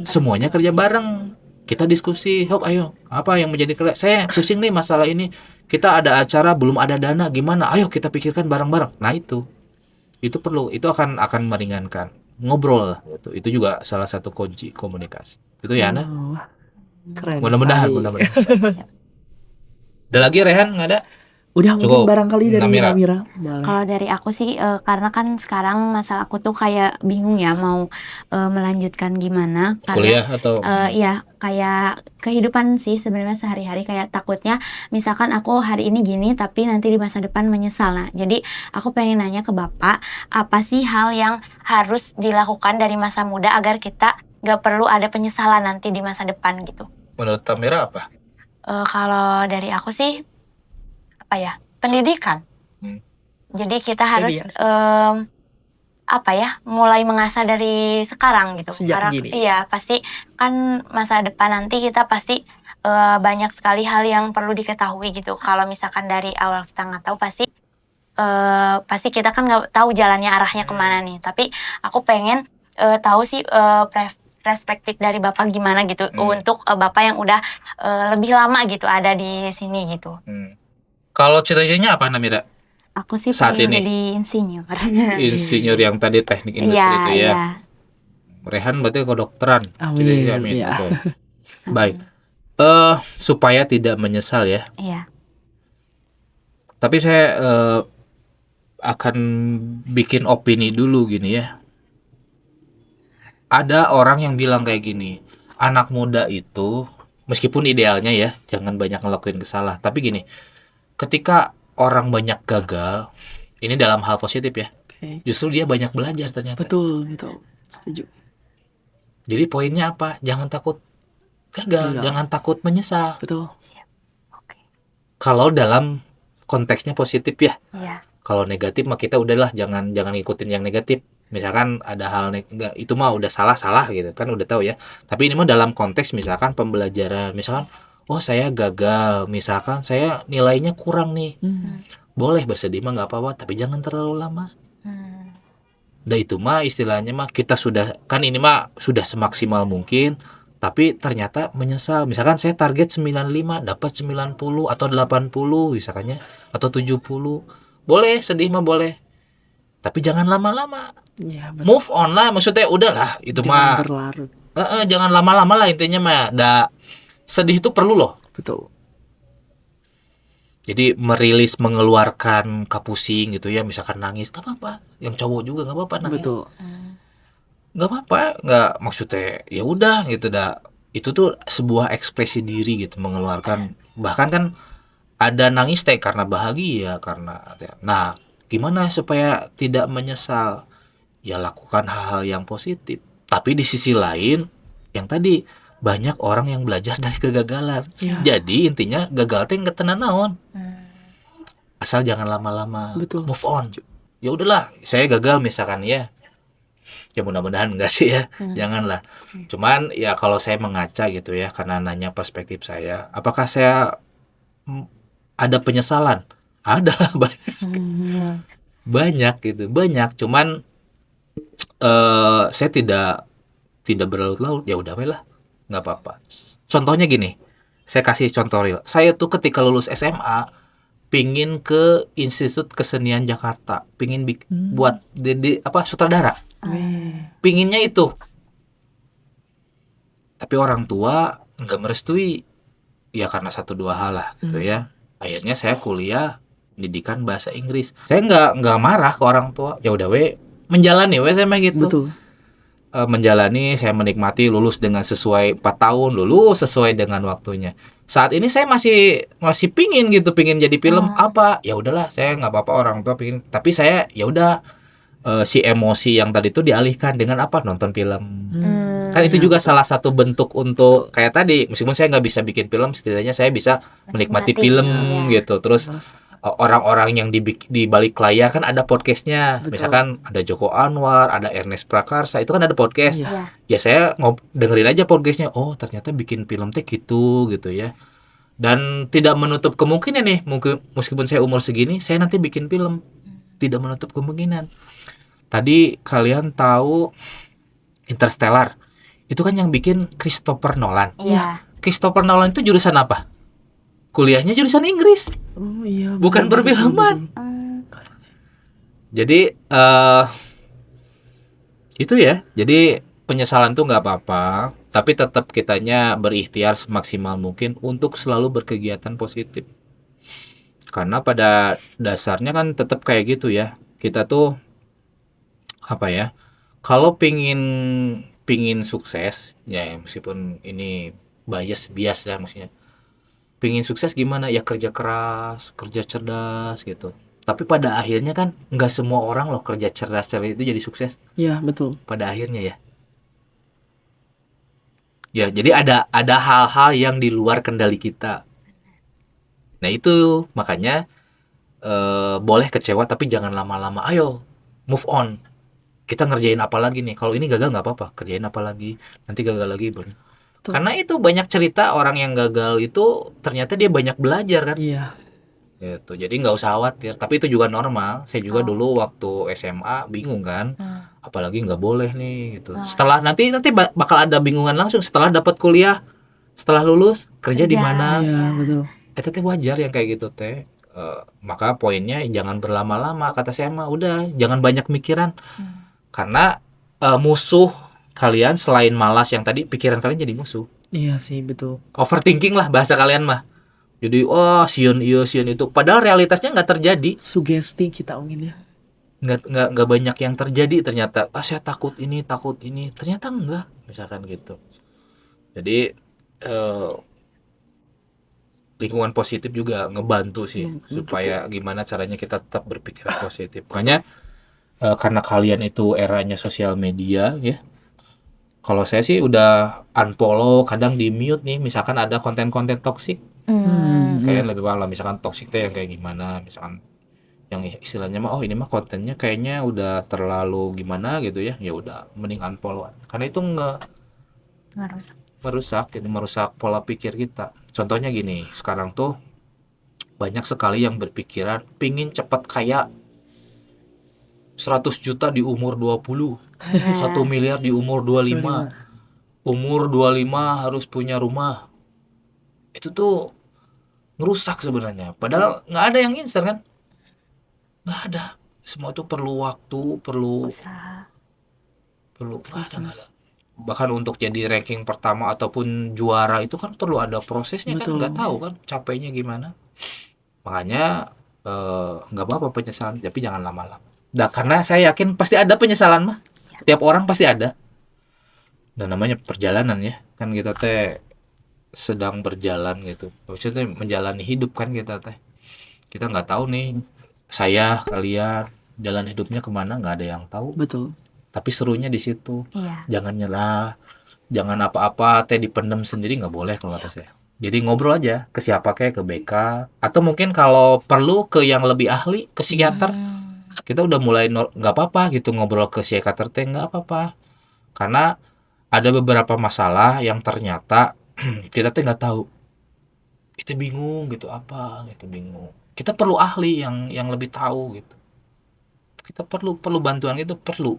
Semuanya kerja bareng. Kita diskusi, ayo apa yang menjadi saya pusing nih masalah ini. Kita ada acara belum ada dana, gimana? Ayo kita pikirkan bareng-bareng. Nah itu perlu, itu akan meringankan. Ngobrol lah gitu. Itu juga salah satu kunci komunikasi. Itu ya, Ana. Oh, keren. Mudah-mudahan. Siap. Ada lagi Rehan nggak ada? Udah Cukup. mungkin barangkali dari Namira. Namira. Boleh. Kalau dari aku sih karena kan sekarang masalah aku tuh kayak bingung ya mau melanjutkan gimana karena Kuliah atau ya kayak kehidupan sih sebenarnya sehari-hari, kayak takutnya misalkan aku hari ini gini tapi nanti di masa depan menyesal. Nah, jadi aku pengen nanya ke Bapak, apa sih hal yang harus dilakukan dari masa muda agar kita gak perlu ada penyesalan nanti di masa depan gitu. menurut Tamira apa? Kalau dari aku sih apa ya, pendidikan. Jadi kita harus mulai mengasah dari sekarang gitu. Sejak Karena dini. iya pasti kan masa depan nanti kita pasti banyak sekali hal yang perlu diketahui gitu. Kalau misalkan dari awal kita nggak tahu pasti kita kan nggak tahu jalannya arahnya kemana nih. Tapi aku pengen tahu sih perspektif dari Bapak gimana gitu untuk Bapak yang udah lebih lama gitu ada di sini gitu. Kalau cita-citanya apa Namira? Aku sih Saat pengen ini? jadi insinyur. Insinyur yang tadi teknik industri itu ya. Iya. Rehan berarti kedokteran. Amin, Cita-citanya amin. iya. Oke. Baik. Supaya tidak menyesal ya. Iya. Tapi saya akan bikin opini dulu gini ya. Ada orang yang bilang kayak gini, anak muda itu meskipun idealnya ya jangan banyak ngelakuin kesalahan. Tapi gini, ketika orang banyak gagal, ini dalam hal positif ya. Oke. Justru dia banyak belajar ternyata. Betul. Setuju. Jadi poinnya apa? Jangan takut gagal, jangan takut menyesal. Betul. Siap. Oke. Kalau dalam konteksnya positif ya. Iya. Kalau negatif mah kita udahlah jangan ngikutin yang negatif. Misalkan ada hal enggak, itu mah udah salah gitu kan, udah tahu ya. Tapi ini mah dalam konteks misalkan pembelajaran. Misalkan saya gagal, misalkan saya nilainya kurang nih. Boleh bersedih mah nggak apa-apa, tapi jangan terlalu lama. Nah itu mah istilahnya mah kita sudah, kan ini mah sudah semaksimal mungkin, tapi ternyata menyesal. Misalkan saya target 95, dapat 90 atau 80 misalkannya, atau 70. Boleh sedih mah boleh. Tapi jangan lama-lama. Ya, betul. Move on lah, maksudnya udahlah, itu Jangan mah berlarut. jangan lama-lama lah intinya mah. Sedih itu perlu loh. Betul. Jadi merilis, mengeluarkan kapusing gitu ya, misalkan nangis, gak apa-apa. Yang cowok juga gak apa-apa nangis. Betul. Gak apa-apa, gak maksudnya ya udah gitu dah. Itu tuh sebuah ekspresi diri gitu, mengeluarkan. Bahkan kan ada nangis teh karena bahagia, karena nah gimana supaya tidak menyesal? Ya lakukan hal-hal yang positif. Tapi di sisi lain, yang tadi banyak orang yang belajar dari kegagalan. Ya. Jadi intinya gagal teh nggak tenan naon. Asal jangan lama-lama. Betul. Move on. Ya udahlah, saya gagal misalkan ya. Ya mudah-mudahan enggak sih ya. Janganlah. Cuman ya kalau saya mengaca gitu ya, karena nanya perspektif saya, apakah saya ada penyesalan? Ada lah banyak. Banyak gitu, banyak. Cuman saya tidak berlarut-larut. Ya udah lah, nggak apa-apa. Contohnya gini, saya kasih contoh real. Saya tuh ketika lulus SMA pingin ke Institut Kesenian Jakarta, pingin buat sutradara. Pinginnya itu. Tapi orang tua nggak merestui. Ya karena 1-2 hal lah gitu ya. Akhirnya saya kuliah pendidikan bahasa Inggris. Saya nggak marah ke orang tua. Ya udah menjalani SMA gitu. Betul. Menjalani, saya menikmati, lulus dengan sesuai 4 tahun, lulus sesuai dengan waktunya. Saat ini saya masih pingin jadi film apa? Ya udahlah, saya nggak apa-apa orang tua pingin. Tapi saya ya udah si emosi yang tadi itu dialihkan dengan apa? Nonton film. Kan itu Iya, juga salah satu bentuk untuk kayak tadi, meskipun saya nggak bisa bikin film, setidaknya saya bisa menikmati film Iya. gitu. Terus orang-orang yang di balik layar kan ada podcastnya. Betul. Misalkan ada Joko Anwar, ada Ernest Prakarsa, itu kan ada podcast. Iya. Iya. Ya saya dengerin aja podcastnya. Oh ternyata bikin film teh gitu ya. Dan tidak menutup kemungkinan nih, meskipun saya umur segini, saya nanti bikin film. Tidak menutup kemungkinan. Tadi kalian tahu Interstellar. Itu kan yang bikin Christopher Nolan. Iya. Christopher Nolan itu jurusan apa? Kuliahnya jurusan Inggris, Oh iya. bukan betul, betul, perfilman. betul. Jadi itu ya. Jadi penyesalan tuh nggak apa-apa, tapi tetap kitanya berikhtiar semaksimal mungkin untuk selalu berkegiatan positif. Karena pada dasarnya kan tetap kayak gitu ya. Kita tuh apa ya? Kalau pingin sukses, ya meskipun ini bias ya maksudnya. Pingin sukses gimana? Ya kerja keras, kerja cerdas gitu. Tapi pada akhirnya kan nggak semua orang loh kerja cerdas itu jadi sukses Iya, betul. pada akhirnya ya. Ya, jadi ada hal-hal yang di luar kendali kita. Nah, itu makanya boleh kecewa tapi jangan lama-lama. Ayo, move on. Kita ngerjain apa lagi nih? Kalau ini gagal nggak apa-apa, kerjain apa lagi. Nanti gagal lagi baru. Betul. Karena itu banyak cerita orang yang gagal itu ternyata dia banyak belajar kan. Iya. Gitu. Jadi nggak usah khawatir. Tapi itu juga normal. Saya juga dulu waktu SMA bingung kan. Apalagi nggak boleh nih gitu. Setelah nanti bakal ada bingungan langsung setelah dapat kuliah, setelah lulus kerja di Kerja. mana. Iya, betul. Teh wajar yang kayak gitu teh. Maka poinnya jangan berlama-lama kata saya mah udah jangan banyak mikiran. Karena musuh kalian selain malas yang tadi pikiran kalian jadi musuh. Iya sih, betul. Overthinking lah bahasa kalian mah. Jadi sieun ieu sieun itu padahal realitasnya nggak terjadi. Sugesti kita mungkin ya. Nggak banyak yang terjadi ternyata. Saya takut ini ternyata enggak misalkan gitu. Jadi lingkungan positif juga ngebantu sih supaya gimana caranya kita tetap berpikiran positif. Makanya karena kalian itu eranya sosial media ya. Kalau saya sih udah unfollow, kadang di mute nih misalkan ada konten-konten toksik. Kayaknya lebih paham misalkan toksik teh yang kayak gimana, misalkan yang istilahnya mah ini mah kontennya kayaknya udah terlalu gimana gitu ya. Ya udah mending unfollow. Karena itu merusak pola pikir kita. Contohnya gini, sekarang tuh banyak sekali yang berpikiran pingin cepat kaya 100 juta di umur 20, 1 miliar di umur 25, umur 25 harus punya rumah. Itu tuh ngerusak sebenarnya. Padahal nggak ada yang instan kan? Nggak ada. Semua itu perlu waktu, perlu Usaha. nggak ada. Bahkan untuk jadi ranking pertama ataupun juara itu kan perlu ada prosesnya. Betul. Kan nggak tahu kan capeknya gimana. Makanya nggak apa-apa penyesalan, tapi jangan lama-lama. Nah, karena saya yakin pasti ada penyesalan mah. Tiap orang pasti ada. Dan namanya perjalanan ya. Kan kita teh sedang berjalan gitu. Maksudnya menjalani hidup kan kita teh. Kita nggak tahu nih saya, kalian jalan hidupnya kemana nggak ada yang tahu. Betul. Tapi serunya di situ. Iya. Jangan nyerah. Jangan apa-apa teh dipendem sendiri nggak boleh kalau kata saya. Jadi ngobrol aja ke siapa kayak ke BK atau mungkin kalau perlu ke yang lebih ahli ke psikiater. Kita udah mulai nggak apa-apa gitu ngobrol ke psikiater teh nggak apa-apa. Karena ada beberapa masalah yang ternyata kita teh nggak tahu. Kita bingung gitu apa gitu bingung. Kita perlu ahli yang lebih tahu gitu. Kita perlu bantuan itu perlu.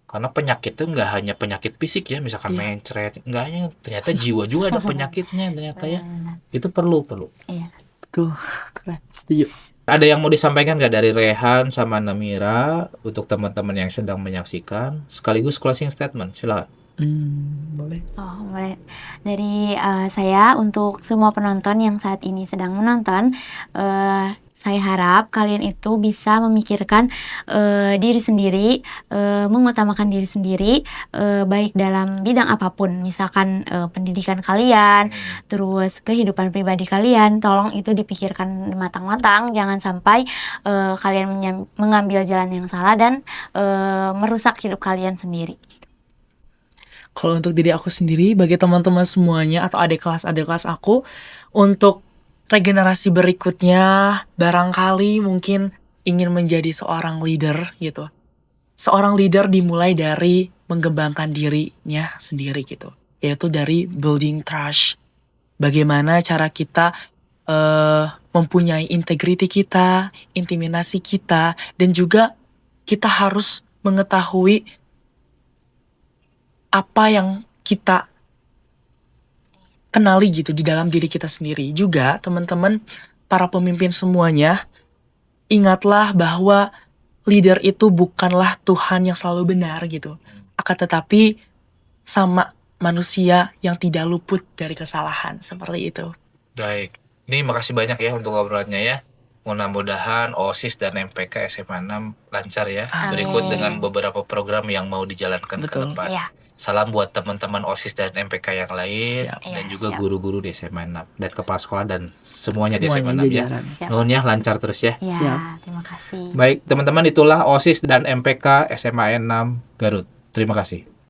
Karena penyakit itu nggak hanya penyakit fisik ya, misalkan mencret, nggak hanya ternyata jiwa juga ada penyakitnya ternyata ya. Itu perlu. Iya. Betul. Keren. Setuju. Ada yang mau disampaikan nggak dari Rehan sama Namira untuk teman-teman yang sedang menyaksikan sekaligus closing statement silakan. Boleh. Oh, mulai dari saya untuk semua penonton yang saat ini sedang menonton, saya harap kalian itu bisa memikirkan diri sendiri, mengutamakan diri sendiri, baik dalam bidang apapun, misalkan pendidikan kalian, terus kehidupan pribadi kalian, tolong itu dipikirkan matang-matang, jangan sampai kalian mengambil jalan yang salah dan merusak hidup kalian sendiri. Kalau untuk diri aku sendiri, bagi teman-teman semuanya atau adik kelas aku, untuk regenerasi berikutnya, barangkali mungkin ingin menjadi seorang leader gitu. Seorang leader dimulai dari mengembangkan dirinya sendiri gitu, yaitu dari building trust. Bagaimana cara kita mempunyai integriti kita, intimidasi kita, dan juga kita harus mengetahui apa yang kita kenali gitu di dalam diri kita sendiri. Juga teman-teman, para pemimpin semuanya, ingatlah bahwa leader itu bukanlah Tuhan yang selalu benar gitu. Akan tetapi sama manusia yang tidak luput dari kesalahan, seperti itu. Baik, ini makasih banyak ya untuk obrolannya ya. Mudah-mudahan OSIS dan MPK SMA 6 lancar ya. Amin. Berikut dengan beberapa program yang mau dijalankan ke Betul. depan. Iya. Salam buat teman-teman OSIS dan MPK yang lain. Siap. Dan Iya, juga siap. guru-guru di SMA 6 dan kepala sekolah dan semuanya di SMA 6 ya. jajaran. Siap. Nuhun ya, lancar terus ya. Ya, Siap. terima kasih. Baik, teman-teman, itulah OSIS dan MPK SMA 6 Garut. Terima kasih.